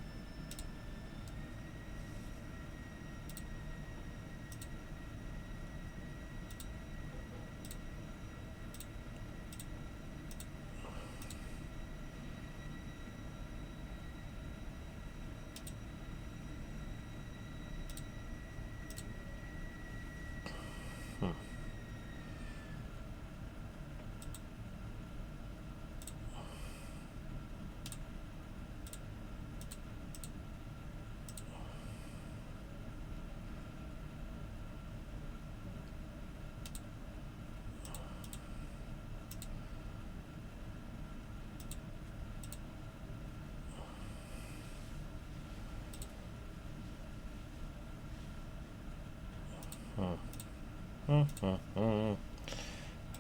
I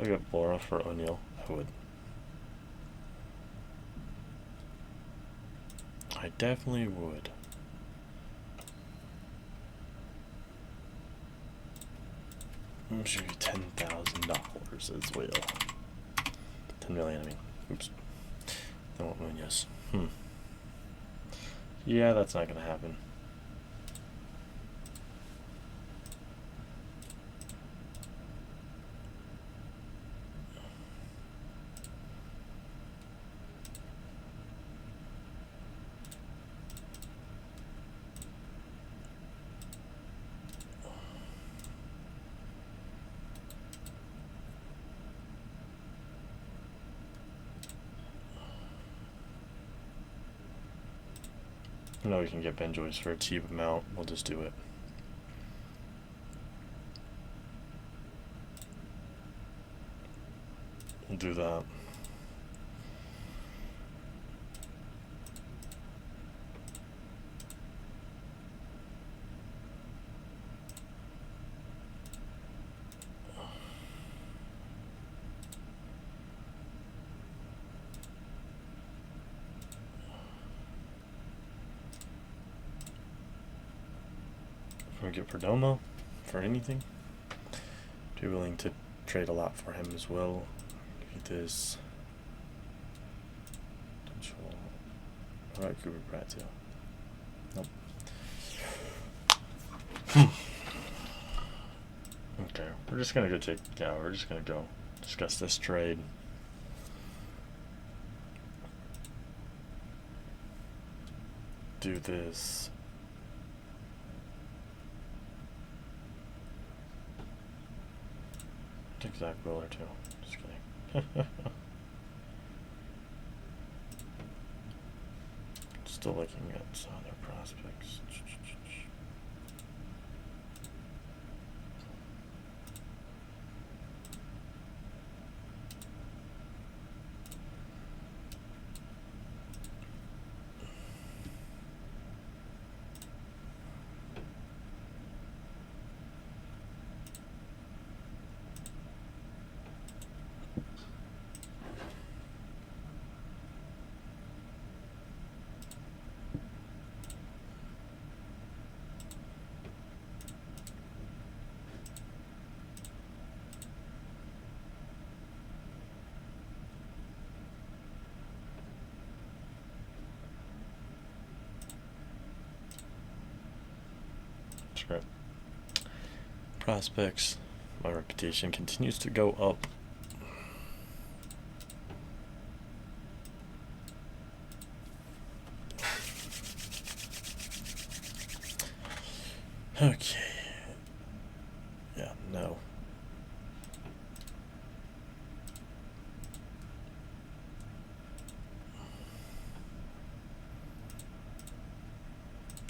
got Bora for O'Neal. I would. I definitely would. I'm sure you $10,000 as well. 10 million, I mean. Oops. I want Munoz. Yeah, that's not gonna happen. I know we can get Ben Joyce for a cheap amount. We'll just do it. We'll do that. Can we get Perdomo for anything? Be willing to trade a lot for him as well. Get this. Potential. What about Cooper Pratt too? Nope. Okay, we're just gonna go we're just gonna go discuss this trade. Do this. Take Zach Wheeler too. Just kidding. Still looking at some other prospects. Great. Prospects. My reputation continues to go up. Okay. Yeah, no.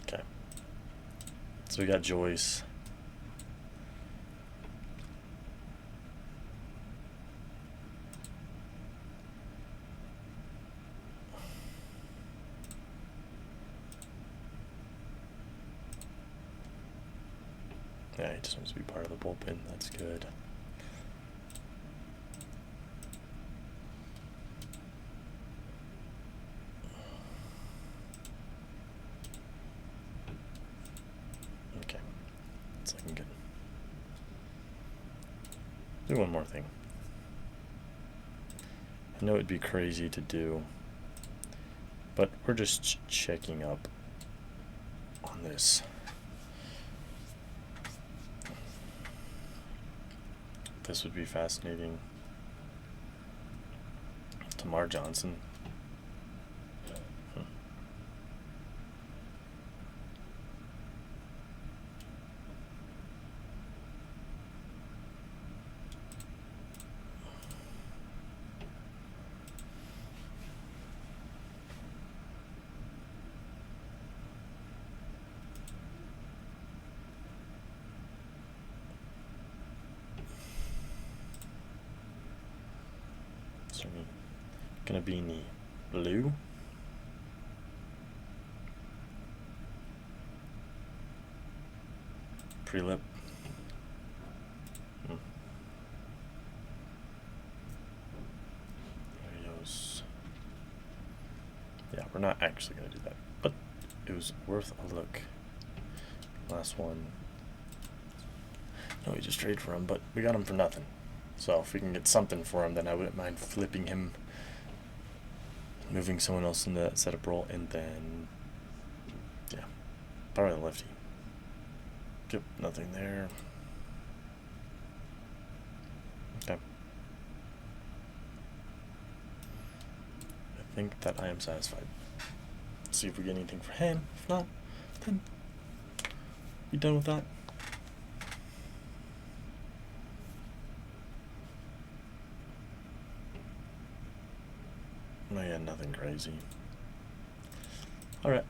Okay. So we got Joyce. Yeah, he just wants to be part of the bullpen. That's good. Okay. It's looking good. Do one more thing. I know it'd be crazy to do, but we're just checking up on this. This would be fascinating. Tamar Johnson. So gonna be in the blue. Pre-lip. not actually going to do that, but it was worth a look. Last one. No, we just traded for him, but we got him for nothing. So if we can get something for him, then I wouldn't mind flipping him, moving someone else into that setup role, and then, yeah, probably the lefty. Yep, nothing there. Okay. I think that I am satisfied. Let's see if we get anything for him. If not, then be done with that. Oh yeah, nothing crazy. Alright.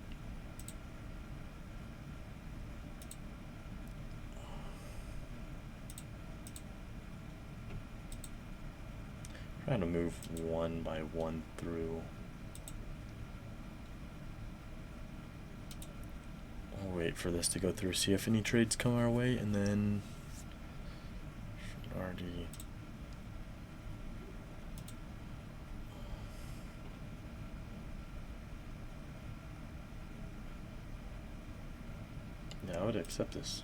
Trying to move one by one through. I'll wait for this to go through, see if any trades come our way, and then already. Yeah, I would accept this.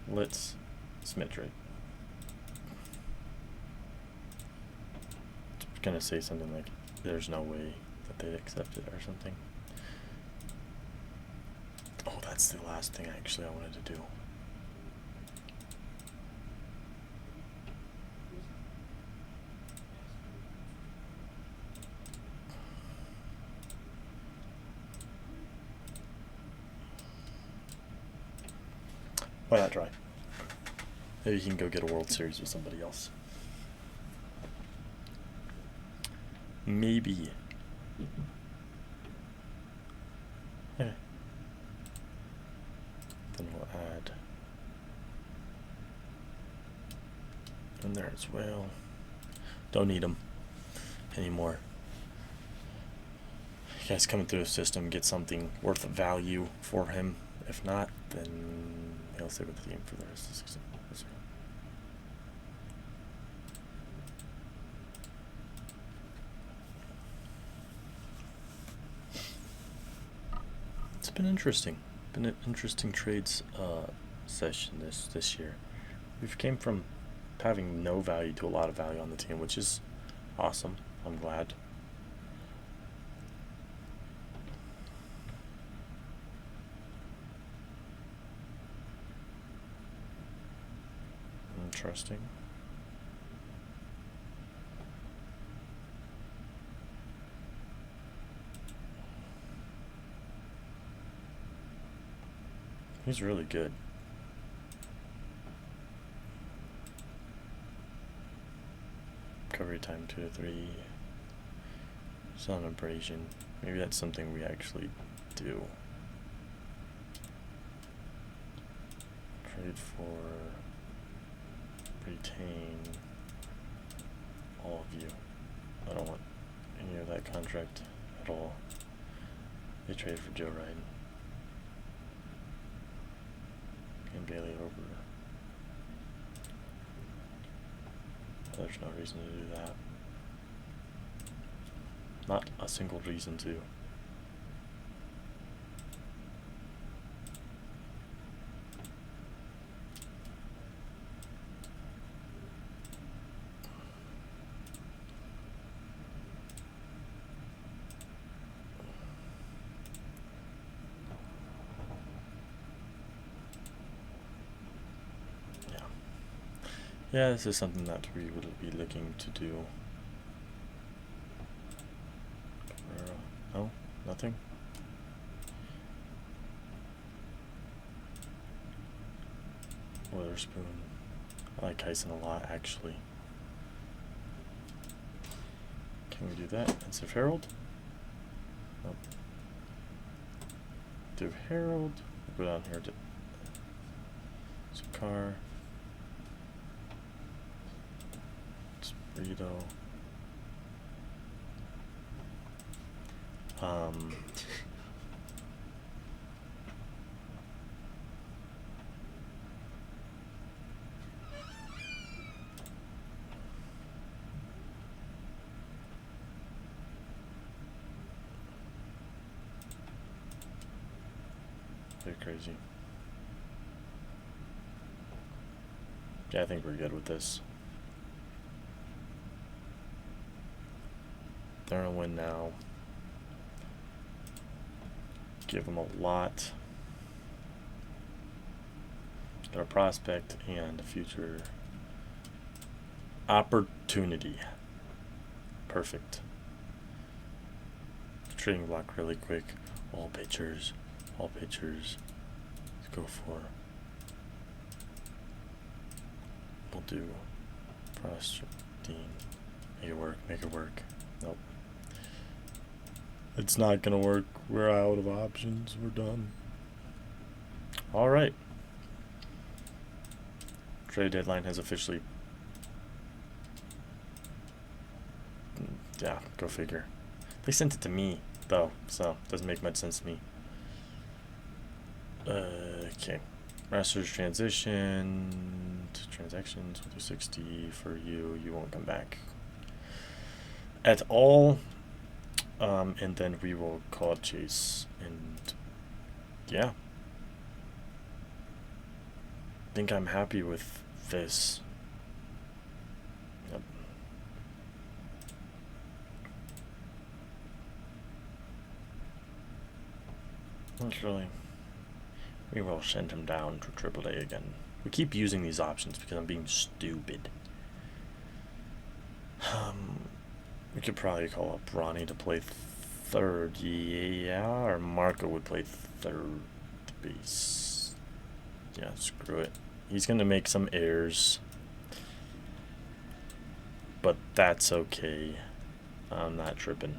Let's submit trade. It's gonna say something like, there's no way that they'd accept it or something. Oh, that's the last thing actually I wanted to do. Why not try? Maybe he can go get a World Series with somebody else. Maybe. Okay. Then we'll add in there as well. Don't need them anymore. You guys coming through the system, get something worth of value for him. If not, then he'll stay with the team for the rest of the season. It's been interesting. Been an interesting trades session this year. We've came from having no value to a lot of value on the team, which is awesome. I'm glad. Interesting. He's really good. Recovery time 2 to 3. Sun abrasion. Maybe that's something we actually do. Trade for retain all of you. I don't want any of that contract at all. They trade for Joe Ryan and Bailey over. There's no reason to do that. Not a single reason to. Yeah, this is something that we will be looking to do. No, nothing. Witherspoon. I like Tyson a lot, actually. Can we do that instead of Harold? Nope. Do Harold. We'll go down here to Sakar. Burrito. a bit crazy. Yeah, I think we're good with this. They're gonna win now. Give them a lot. Got a prospect and a future opportunity. Perfect. Trading block really quick. All pitchers. All pitchers. Let's go for. We'll do prospecting. Make it work. Make it work. Nope. It's not gonna work. We're out of options. We're done. Alright. Trade deadline has officially. Yeah, go figure. They sent it to me, though, so it doesn't make much sense to me. Okay. Master's transition. Transactions. We'll do 60 for you. You won't come back at all. And then we will call Chase. And yeah. I think I'm happy with this. Yep. Actually, we will send him down to AAA again. We keep using these options because I'm being stupid. We could probably call up Ronnie to play third. Yeah, or Marco would play third base. Yeah, screw it. He's going to make some errors. But that's okay. I'm not tripping.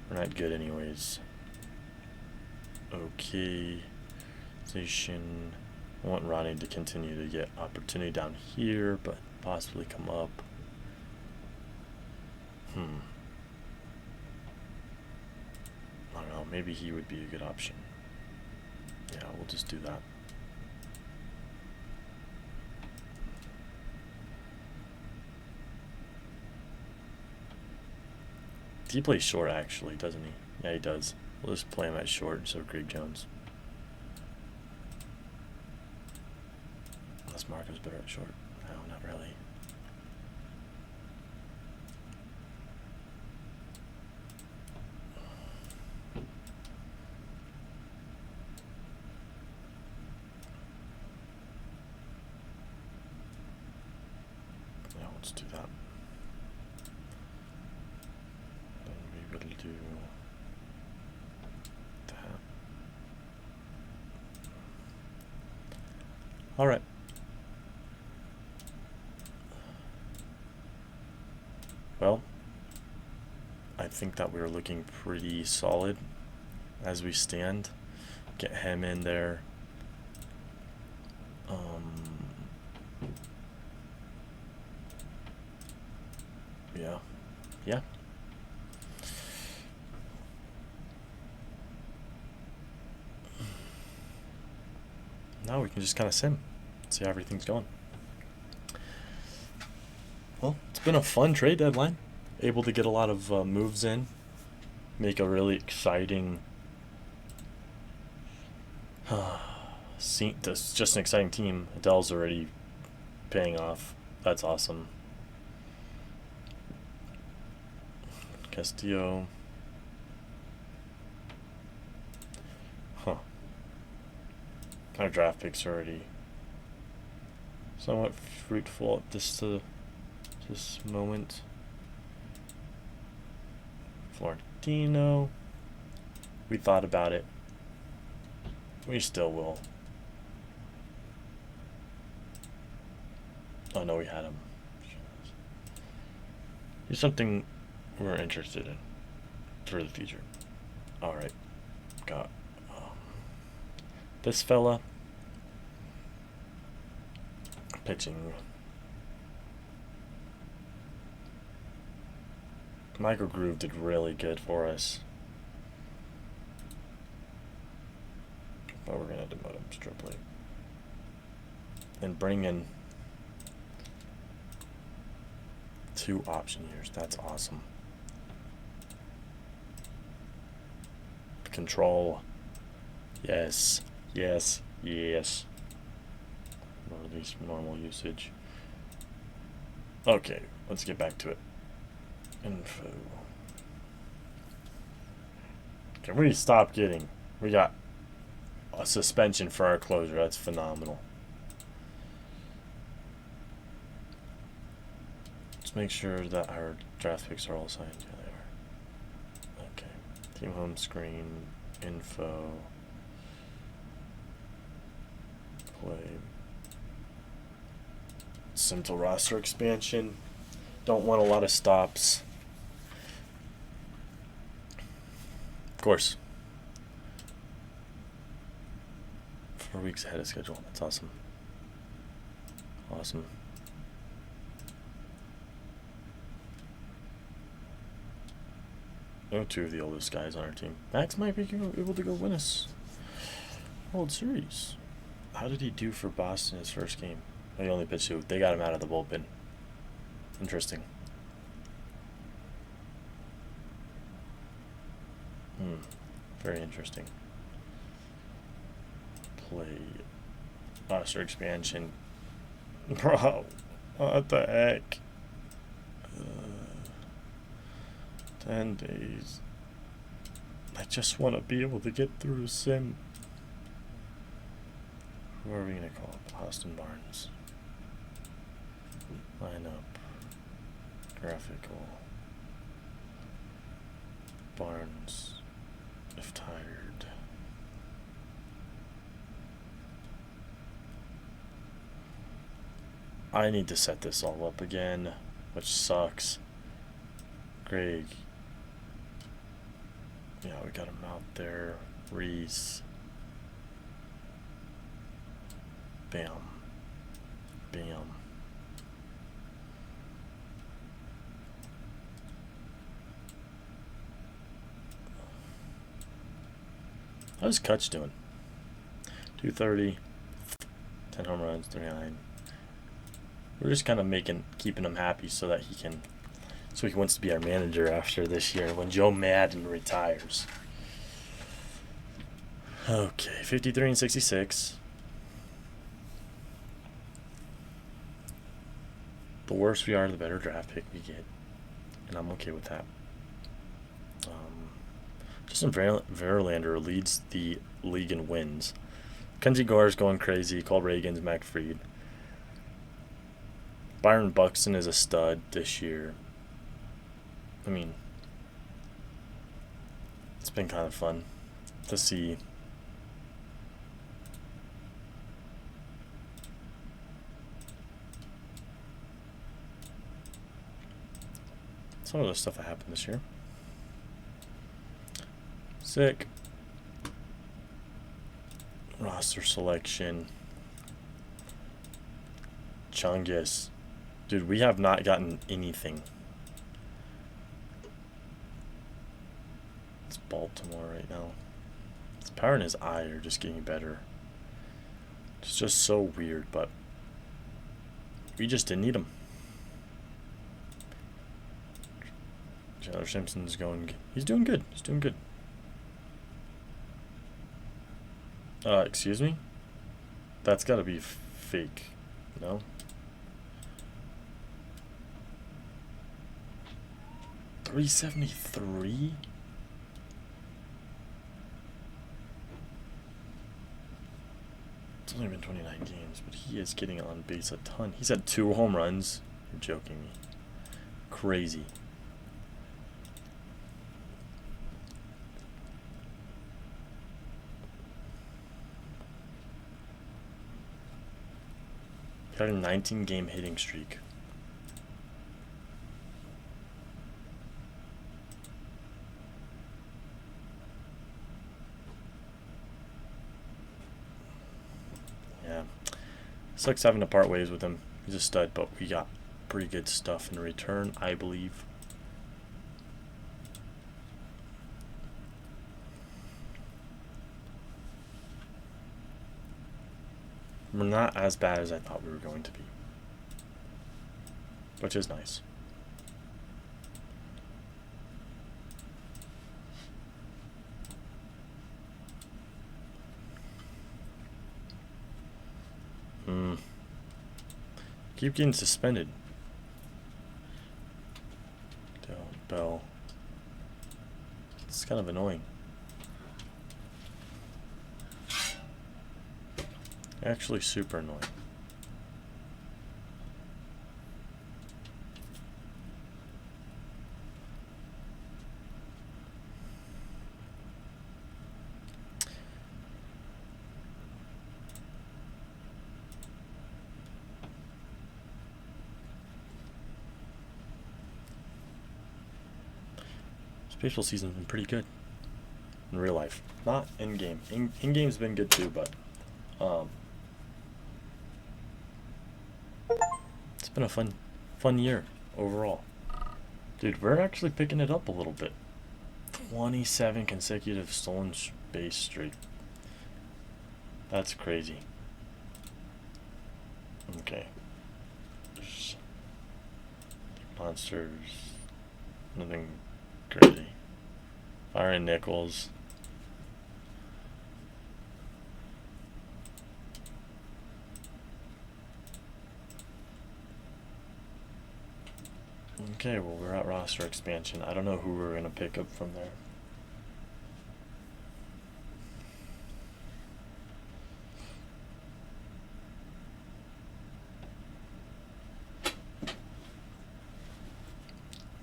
We're not good anyways. Okay. Station. I want Ronnie to continue to get opportunity down here, but possibly come up. I don't know, maybe he would be a good option. Yeah, we'll just do that. He plays short actually, doesn't he? Yeah, he does. We'll just play him at short, so Greg Jones. Unless Marco's better at short. No, not really. Yeah, let's do that. Then we will do that. Alright. Well, I think that we're looking pretty solid as we stand. Get him in there. Yeah. Now we can just kind of sim, see how everything's going. Well, it's been a fun trade deadline. Able to get a lot of moves in, make a really exciting. It's just an exciting team. Adele's already paying off. That's awesome. Castillo. Our draft picks are already somewhat fruitful at this moment. Florentino. We thought about it. We still will. Oh no, we had him. Here's something we're interested in for the future. Alright. Got this fella. Pitching. Michael Groove did really good for us. But we're going to demote him strictly. And bring in 2 option years. That's awesome. Control. Yes. Yes. Yes. Or at least normal usage. Okay, let's get back to it. Info. Can we stop getting... We got a suspension for our closer. That's phenomenal. Let's make sure that our draft picks are all signed. Yeah, they are. Okay. Team home screen. Info. Play. Simple roster expansion. Don't want a lot of stops. Of course. 4 weeks ahead of schedule. That's awesome. Awesome. No, two of the oldest guys on our team. Max might be able to go win us World Series. How did he do for Boston his first game? Oh, he only pitched two. They got him out of the bullpen. Interesting. Very interesting. Play roster expansion. Bro, what the heck? 10 days. I just want to be able to get through a sim. Who are we going to call up? Austin Barnes. Lineup. Graphical. Barnes. If tired. I need to set this all up again, which sucks. Greg. Yeah, we got him out there. Reese. Bam. Bam. How's Kutch doing? 230. 10 home runs, 39. We're just kind of keeping him happy so that he wants to be our manager after this year when Joe Madden retires. Okay, 53 and 66. The worse we are, the better draft pick we get, and I'm okay with that. Justin Verlander leads the league in wins. Kenzie Gore's going crazy. Cole Reagan's Mac Fried. Byron Buxton is a stud this year. I mean, it's been kind of fun to see. Some of the stuff that happened this year. Sick. Roster selection. Chungus. Dude, we have not gotten anything. It's Baltimore right now. His power and his eye are just getting better. It's just so weird, but we just didn't need him. Tyler Simpson's going... He's doing good. He's doing good. Excuse me? That's gotta be fake. No? $373? It's only been 29 games, but he is getting on base a ton. He's had 2 home runs. You're joking me. Crazy. Got a 19-game hitting streak. Yeah. Sucks having to part ways with him. He's a stud, but we got pretty good stuff in return, I believe. We're not as bad as I thought we were going to be, which is nice. Keep getting suspended. Bell. It's kind of annoying. Actually super annoying. Baseball season's been pretty good in real life, not in game. In game's been good too, but it's been a fun year overall. Dude, we're actually picking it up a little bit. 27 consecutive stolen base streak. That's crazy. Okay. Monsters. Nothing crazy. Firing Nichols. Okay, well, we're at roster expansion. I don't know who we're going to pick up from there.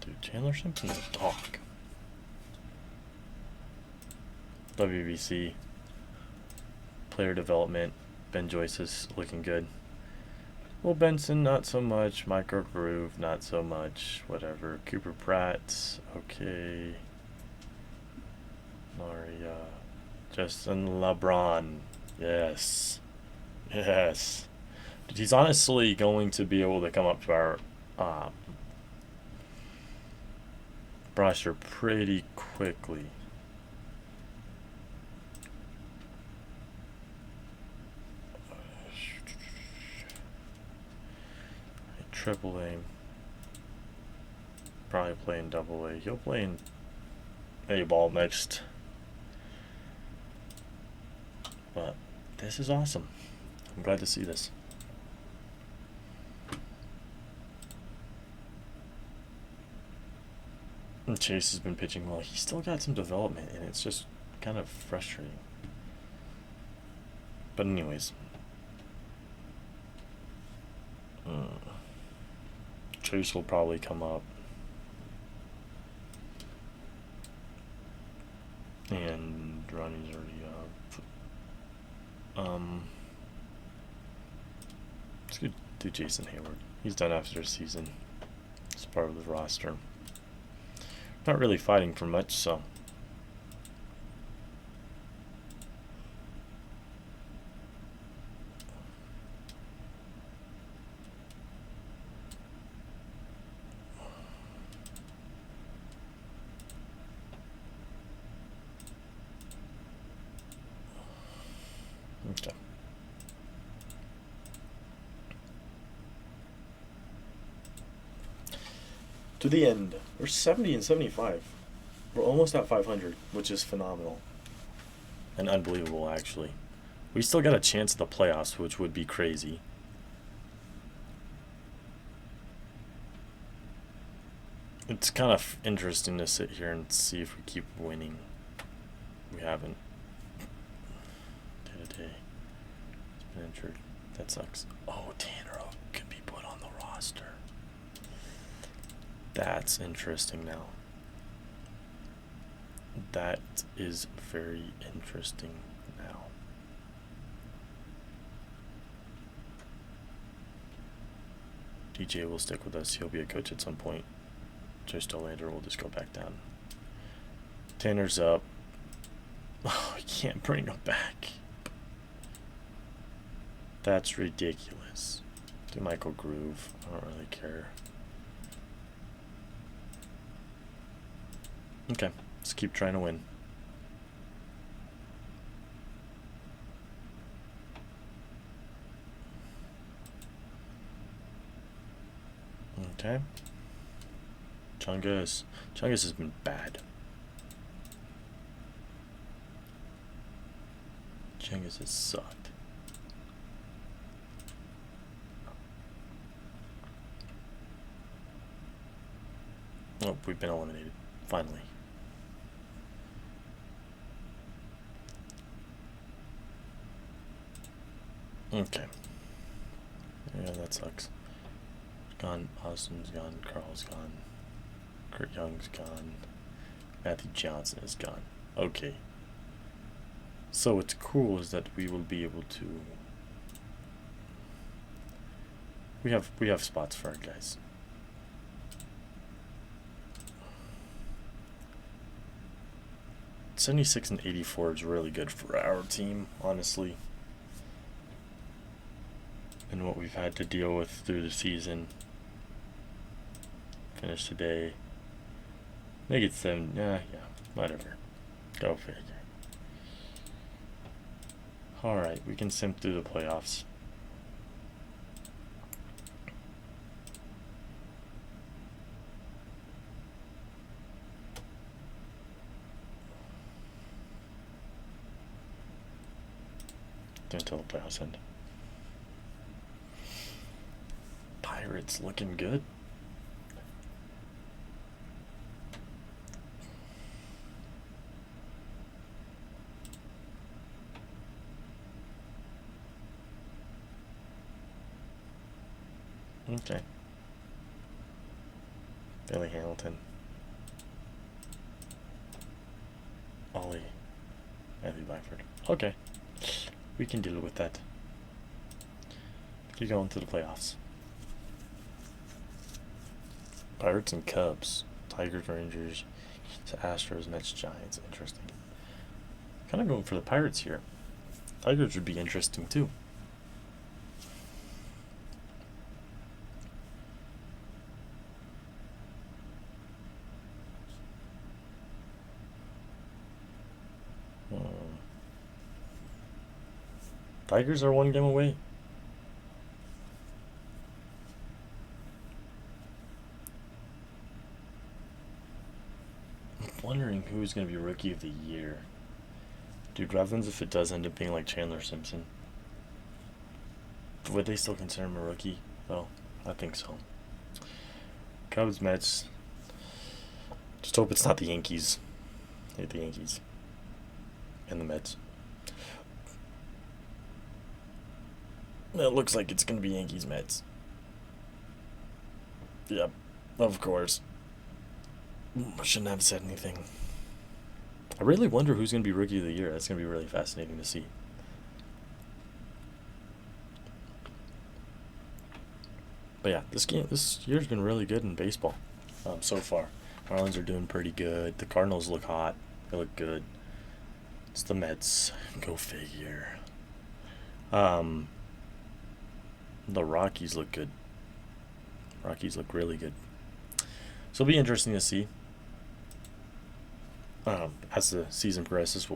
Dude, Chandler Simpson's a dog. WBC. Player development. Ben Joyce is looking good. Will Benson, not so much. Micro Groove, not so much. Whatever. Cooper Pratt, okay. Maria. Justin LeBron. Yes. Yes. He's honestly going to be able to come up to our roster pretty quickly. Triple A. Probably playing double A. He'll play in A ball next. But this is awesome. I'm glad to see this. And Chase has been pitching well. He's still got some development, and it's just kind of frustrating. But anyways. Chase will probably come up. And Ronnie's already up. Let's go do Jason Hayward. He's done after the season. It's part of the roster. Not really fighting for much, so. Okay. To the end. We're 70 and 75. We're almost at 500, which is phenomenal. And unbelievable, actually. We still got a chance at the playoffs, which would be crazy. It's kind of interesting to sit here and see if we keep winning. We haven't. Day-to-day. It's been injured. That sucks. Oh, Tanner Oak can be put on the roster. That's interesting now. That is very interesting now. DJ will stick with us. He'll be a coach at some point. Joe Lander will just go back down. Tanner's up. Oh, I can't bring him back. That's ridiculous. Do Michael Groove. I don't really care. Okay, let's keep trying to win. Okay. Chungus has been bad. Chungus has sucked. Oh, we've been eliminated. Finally. Okay. Yeah, that sucks. Gone. Austin's gone. Carl's gone. Kurt Young's gone. Matthew Johnson is gone. Okay. So what's cool is that we will be able to. We have spots for our guys. $76 and $84 is really good for our team, honestly. And what we've had to deal with through the season. Finish today. Make it 7. Yeah, whatever. Go figure. Alright, we can sim through the playoffs. Until the playoffs end. Pirates looking good. Okay. Billy Hamilton. Ollie. Matthew Blackford. Okay. We can deal with that. Keep going to the playoffs. Pirates and Cubs. Tigers, Rangers, Astros, Mets, Giants. Interesting. Kind of going for the Pirates here. Tigers would be interesting too. Tigers are 1 game away. I'm wondering who's going to be Rookie of the Year. Dude, Revens, if it does end up being like Chandler Simpson. Would they still consider him a rookie? Well, I think so. Cubs, Mets. Just hope it's not the Yankees. I hate the Yankees. And the Mets. It looks like it's going to be Yankees, Mets. Yep, of course. I shouldn't have said anything. I really wonder who's going to be Rookie of the Year. That's going to be really fascinating to see. But yeah, this year's been really good in baseball so far. Marlins are doing pretty good. The Cardinals look hot. They look good. It's the Mets. Go figure. The Rockies look good. Rockies look really good. So it'll be interesting to see as the season progresses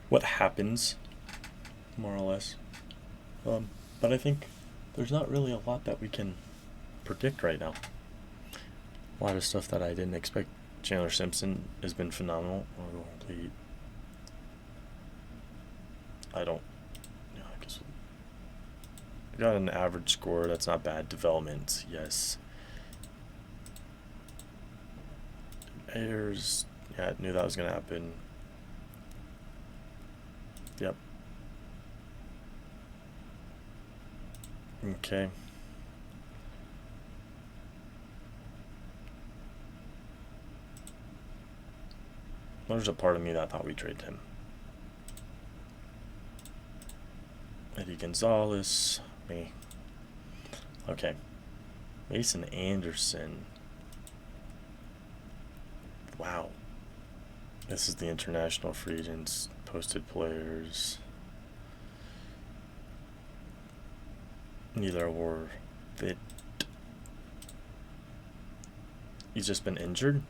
what happens, more or less. But I think there's not really a lot that we can predict right now. A lot of stuff that I didn't expect. Chandler Simpson has been phenomenal. I guess we got an average score. That's not bad. Development, yes. Ayers, yeah, I knew that was gonna happen. Yep. Okay. There's a part of me that thought we'd trade him. Eddie Gonzalez, me. Okay. Mason Anderson. Wow. This is the international free agents, posted players. Neither were fit. He's just been injured.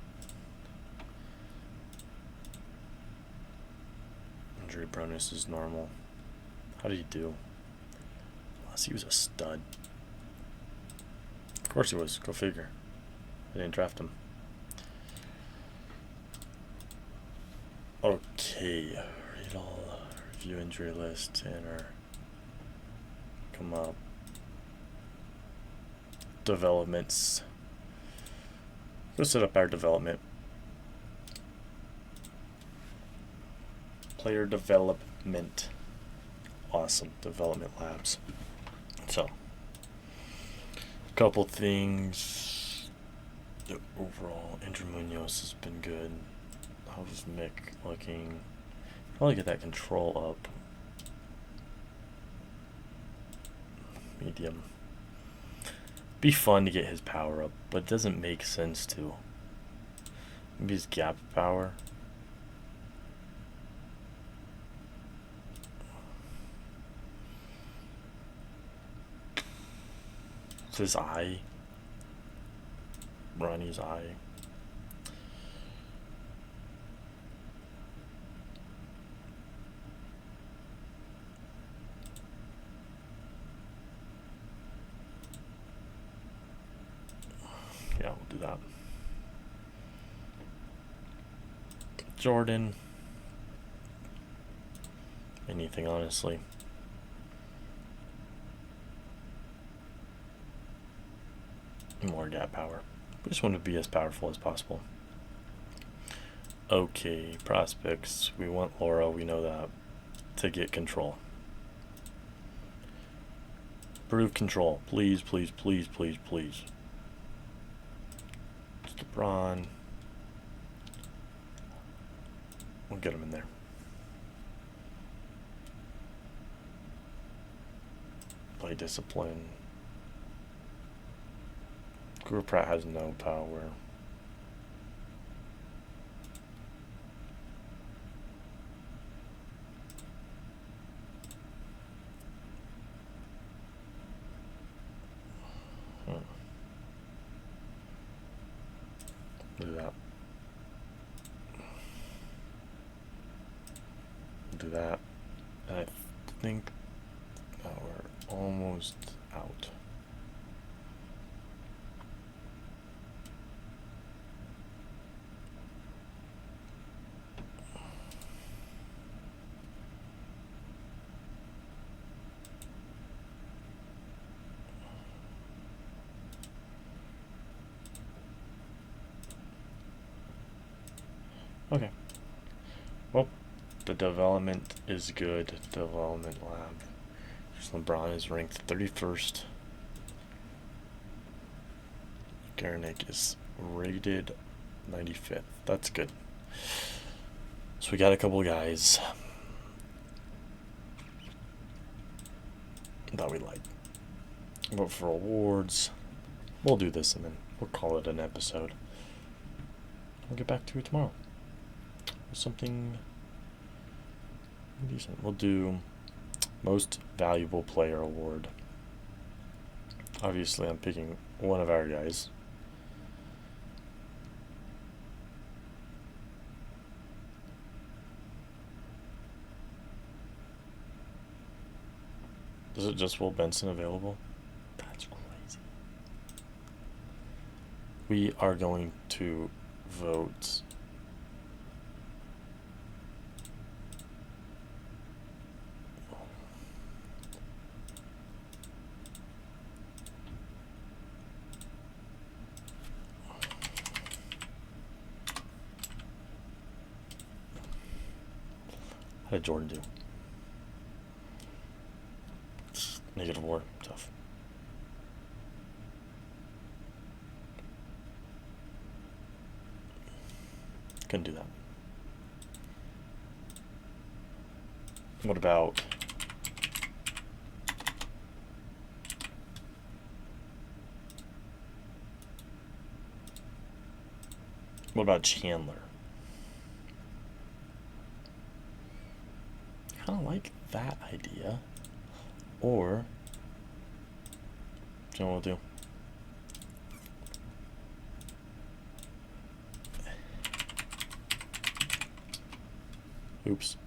Injury proneness is normal. How did he do? Unless he was a stud. Of course he was. Go figure. I didn't draft him. Okay. Read all. Review injury list. Enter. Come up. Developments. Go set up our development. Player development. Awesome. Development labs. So, a couple things. The overall, Andrew Munoz has been good. How's Mick looking? Probably get that control up. Medium. Be fun to get his power up, but it doesn't make sense to. Maybe his gap power. It's his eye. Ronnie's eye. Yeah, we'll do that. Jordan. Anything, honestly. More gap power. We just want to be as powerful as possible. Okay, prospects. We want Laura, we know that. To get control. Prove control. Please, please, please, please, please. It's LeBron. We'll get him in there. Play discipline. Guru Pratt has no power. Do that. Do that. And I think we're almost out. Okay. Well, the development is good. Development lab. LeBron is ranked 31st. Garanik is rated 95th. That's good. So we got a couple guys that we like. But for awards, we'll do this and then we'll call it an episode. We'll get back to it tomorrow. Something decent. We'll do most valuable player award. Obviously, I'm picking one of our guys. Is it just Will Benson available? That's crazy. We are going to vote. How did Jordan do? -4. Tough. Couldn't do that. What about Chandler? Kind of like that idea. Or, do you know what we'll do? Oops.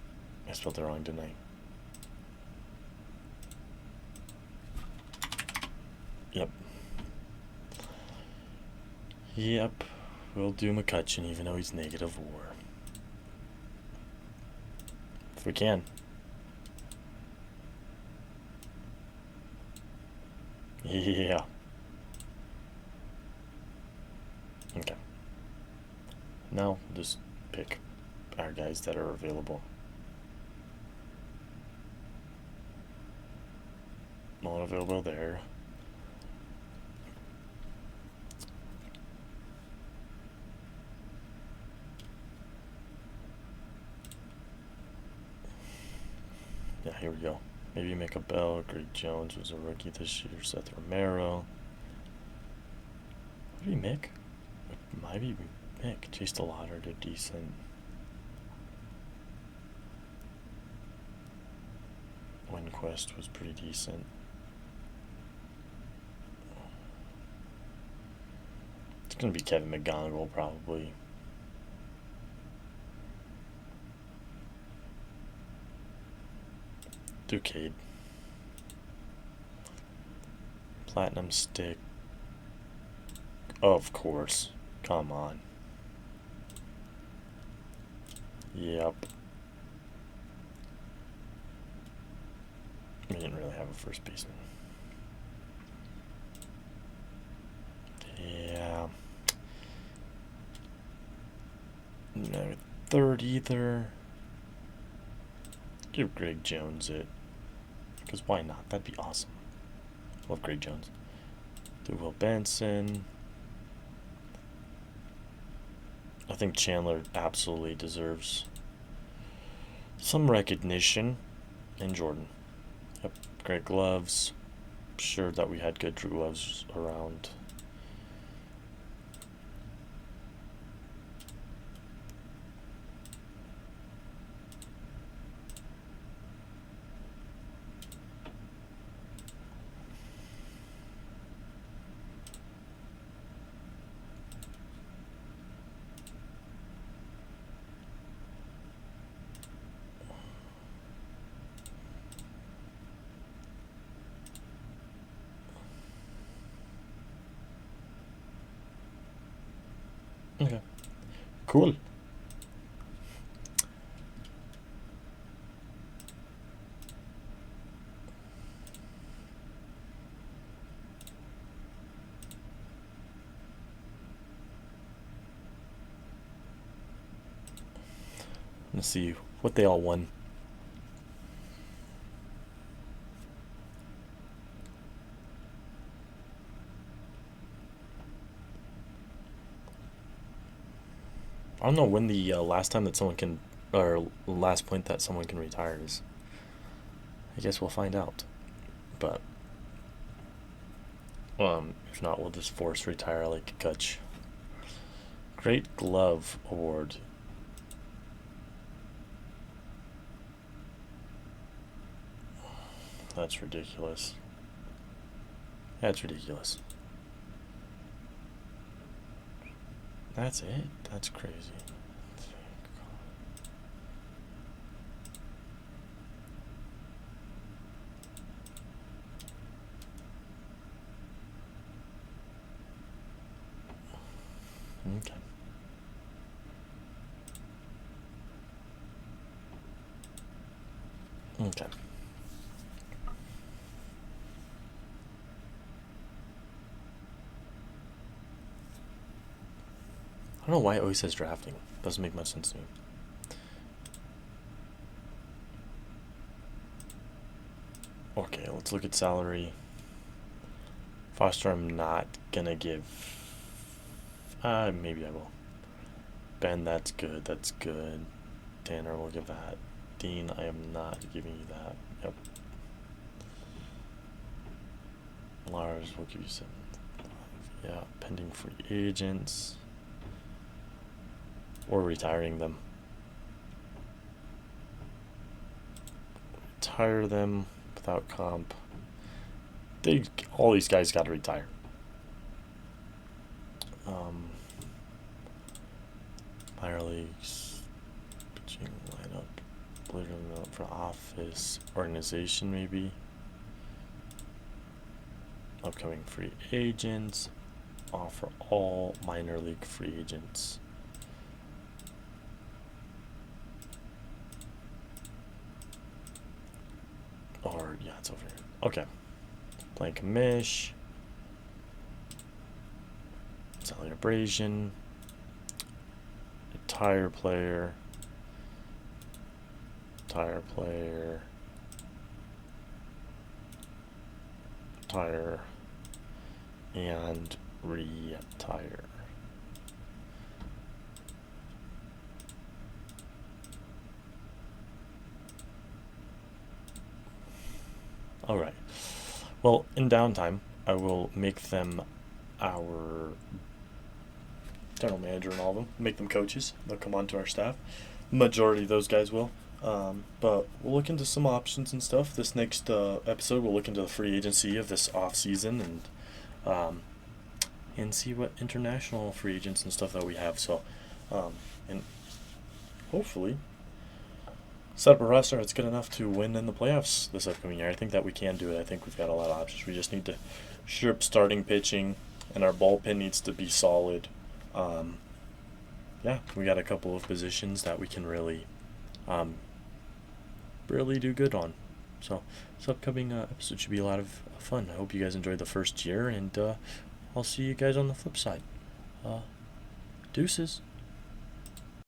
I spelled it wrong, didn't I? Yep. Yep. We'll do McCutcheon even though he's -4. If we can. Yeah. Okay. Now, just pick our guys that are available. Not available there. Yeah, here we go. Maybe make a Bell. Greg Jones was a rookie this year. Seth Romero. Maybe Mick. Maybe Mick. Chase the Lauder. They're decent. Winquest was pretty decent. It's gonna be Kevin McGonigal probably. Ducade. Platinum Stick. Of course. Come on. Yep. We didn't really have a first baseman. Yeah. No third either. Give Greg Jones it. Because why not? That'd be awesome. Love Greg Jones. Do Will Benson. I think Chandler absolutely deserves some recognition. And Jordan. Yep. Great gloves. Sure that we had good gloves around. Okay. Cool. Let's see what they all won. I don't know when the last time that someone can, or last point that someone can retire is. I guess we'll find out. But, if not, we'll just force retire like Kutch. Great Glove Award. That's ridiculous. That's ridiculous. That's it? That's crazy. Okay. Okay. I don't know why it always says drafting. Doesn't make much sense to me. Okay, let's look at salary. Foster, I'm not gonna give. Maybe I will. Ben, that's good. That's good. Tanner, we'll give that. Dean, I am not giving you that. Yep. Lars, we'll give you 7. Yeah, pending free agents. Or retiring them. Retire them without comp. All these guys got to retire. Minor leagues, pitching lineup, believe it or not, for office, organization maybe. Upcoming free agents, offer all minor league free agents. Or, yeah, it's over here. Okay. Blank Mish. Cellular Abrasion. tire player, tire player, tire, and retire. Alright. Well, in downtime, I will make them our general manager and all of them, make them coaches. They'll come onto our staff. Majority of those guys will. But we'll look into some options and stuff. This next episode, we'll look into the free agency of this off season and see what international free agents and stuff that we have. So, and hopefully set up a roster that's good enough to win in the playoffs this upcoming year. I think that we can do it. I think we've got a lot of options. We just need to shore up starting pitching, and our bullpen needs to be solid. Yeah, we got a couple of positions that we can really do good on. So this upcoming episode should be a lot of fun. I hope you guys enjoyed the first year, and I'll see you guys on the flip side. Deuces.